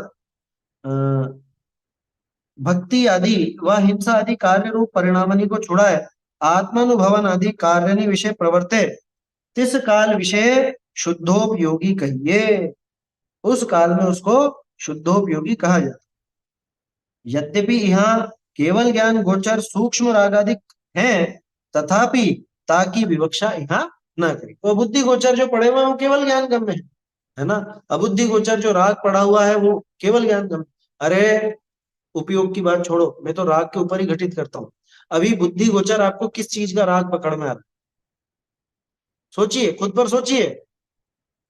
भक्ति आदि व हिंसा आदि कार्य रूप परिणामनि को छुड़ाए आत्मानुभवन आदि कार्य विषय प्रवर्ते, तिस काल विषय शुद्धोपयोगी कहिए। उस काल में उसको शुद्धोपयोगी कहा जाता। यद्यपि यहाँ केवल ज्ञान गोचर सूक्ष्म रागादिक है, तथापि ताकि विवक्षा यहाँ न करें। तो बुद्धि गोचर जो पड़े हुए हैं वो केवल ज्ञान गम्य है ना। अबुद्धि गोचर जो राग पड़ा हुआ है वो केवल ज्ञान गम्य। अरे उपयोग की बात छोड़ो, मैं तो राग के ऊपर ही घटित करता हूँ। अभी बुद्धि गोचर आपको किस चीज का राग पकड़ में आ रहा है? सोचिए, खुद पर सोचिए।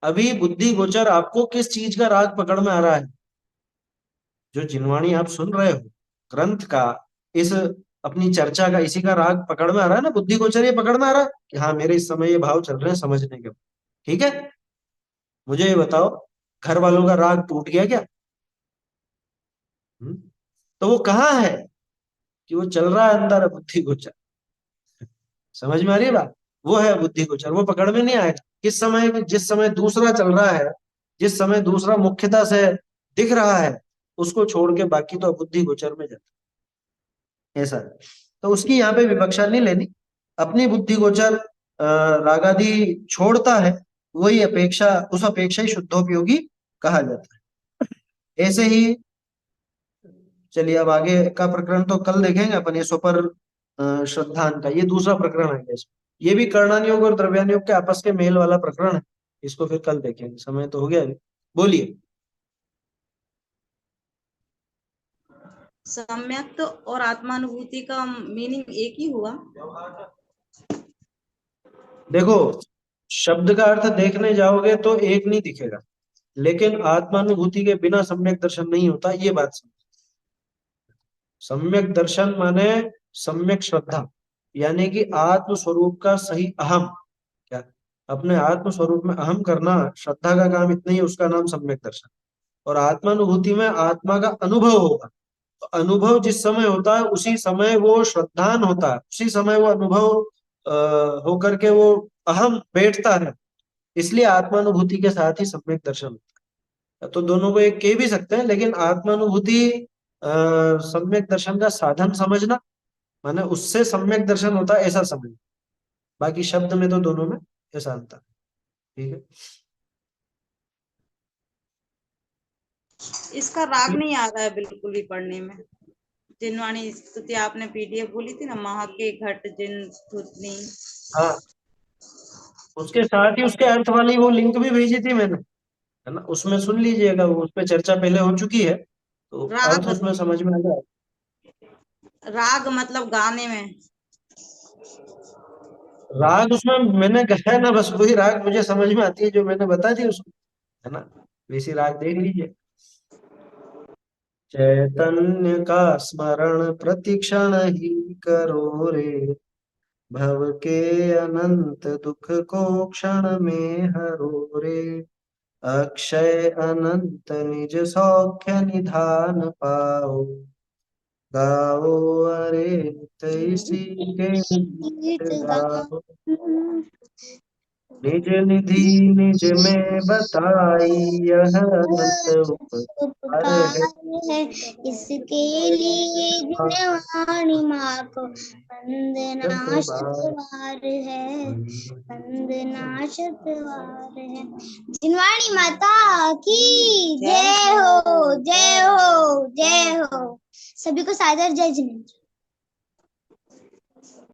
अभी बुद्धि गोचर आपको किस चीज का राग पकड़ में आ रहा है? जो जिनवाणी आप सुन रहे हो ग्रंथ का, इस अपनी चर्चा का, इसी का राग पकड़ में आ रहा है ना, बुद्धि गोचर ये पकड़ में आ रहा है कि हाँ मेरे इस समय ये भाव चल रहे हैं समझने के। ठीक है, मुझे ये बताओ, घर वालों का राग टूट गया क्या? हम्म? तो वो कहाँ है कि वो चल रहा है अंदर, बुद्धि गोचर। समझ में आ रही है बात? वो है बुद्धि गोचर, वो पकड़ में नहीं आएगा। किस समय, जिस समय दूसरा चल रहा है, जिस समय दूसरा मुख्यता से दिख रहा है, उसको छोड़ के बाकी तो बुद्धि गोचर में जाता है। ऐसा है। तो उसकी यहाँ पे विवक्षा नहीं लेनी। अपनी बुद्धि गोचर रागादि छोड़ता है, वही अपेक्षा, उस अपेक्षा ही शुद्धोपयोगी कहा जाता है। ऐसे ही चलिए, अब आगे का प्रकरण तो कल देखेंगे अपन, ये स्वपर श्रद्धान का ये दूसरा प्रकरण है इसमें। ये भी कर्णन योग और द्रव्यान योग के आपस के मेल वाला प्रकरण है। इसको फिर कल देखेंगे, समय तो हो गया अभी। बोलिए। सम्यक्त और आत्मानुभूति का मीनिंग एक ही हुआ? देखो, शब्द का अर्थ देखने जाओगे तो एक नहीं दिखेगा, लेकिन आत्मानुभूति के बिना सम्यक दर्शन नहीं होता, ये बात समझ। सम्यक दर्शन माने सम्यक श्रद्धा, यानी कि आत्म स्वरूप का सही अहम, क्या अपने आत्म स्वरूप में अहम करना, श्रद्धा का काम इतना ही, उसका नाम सम्यक दर्शन। और आत्मानुभूति में आत्मा का अनुभव होगा, तो अनुभव जिस समय होता है उसी समय वो श्रद्धान होता है, उसी समय वो अनुभव होकर के वो अहम बैठता है। इसलिए आत्मानुभूति के साथ ही सम्यक दर्शन होता है। तो दोनों को एक कह भी सकते हैं, लेकिन आत्मानुभूति सम्यक दर्शन का साधन समझना, माने उससे सम्यक दर्शन होता है ऐसा समझना। बाकी शब्द में तो दोनों में ऐसा अंतर है। ठीक है। इसका राग नहीं आ रहा है बिल्कुल भी पढ़ने में। जिनवाणी स्तुति आपने पीडीएफ बोली थी ना, महके घट जिन स्तुति। हाँ, उसके साथ ही उसके अर्थ वाली वो लिंक भी भेजी थी मैंने, है ना, उसमें सुन लीजिएगा, वो उस पर चर्चा पहले हो चुकी है, तो अर्थ राग, उसमें समझ में आ जाए। राग मतलब गाने में? राग उसमें मैंने कहा है ना, बस वही राग मुझे समझ में आती है जो मैंने बता दी उसको, है ना, वैसी राग देख लीजिए। चैतन्य का स्मरण प्रतिक्षण ही करो रे, भव के अनंत दुख को क्षण में हरो रे, अक्षय अनंत निज सौख्य निधान पाओ, गाओ अरे नित इसी के गीत गाओ, निज निधि निज में बताई यह अनंत उपकार उपकार है। है, इसके लिए जिनवाणी माँ को वंदना शतवार है, वंदना शतवार है। जिनवाणी माता की जय हो, जय हो, जय हो। सभी को सादर जय जिनेन्द्र।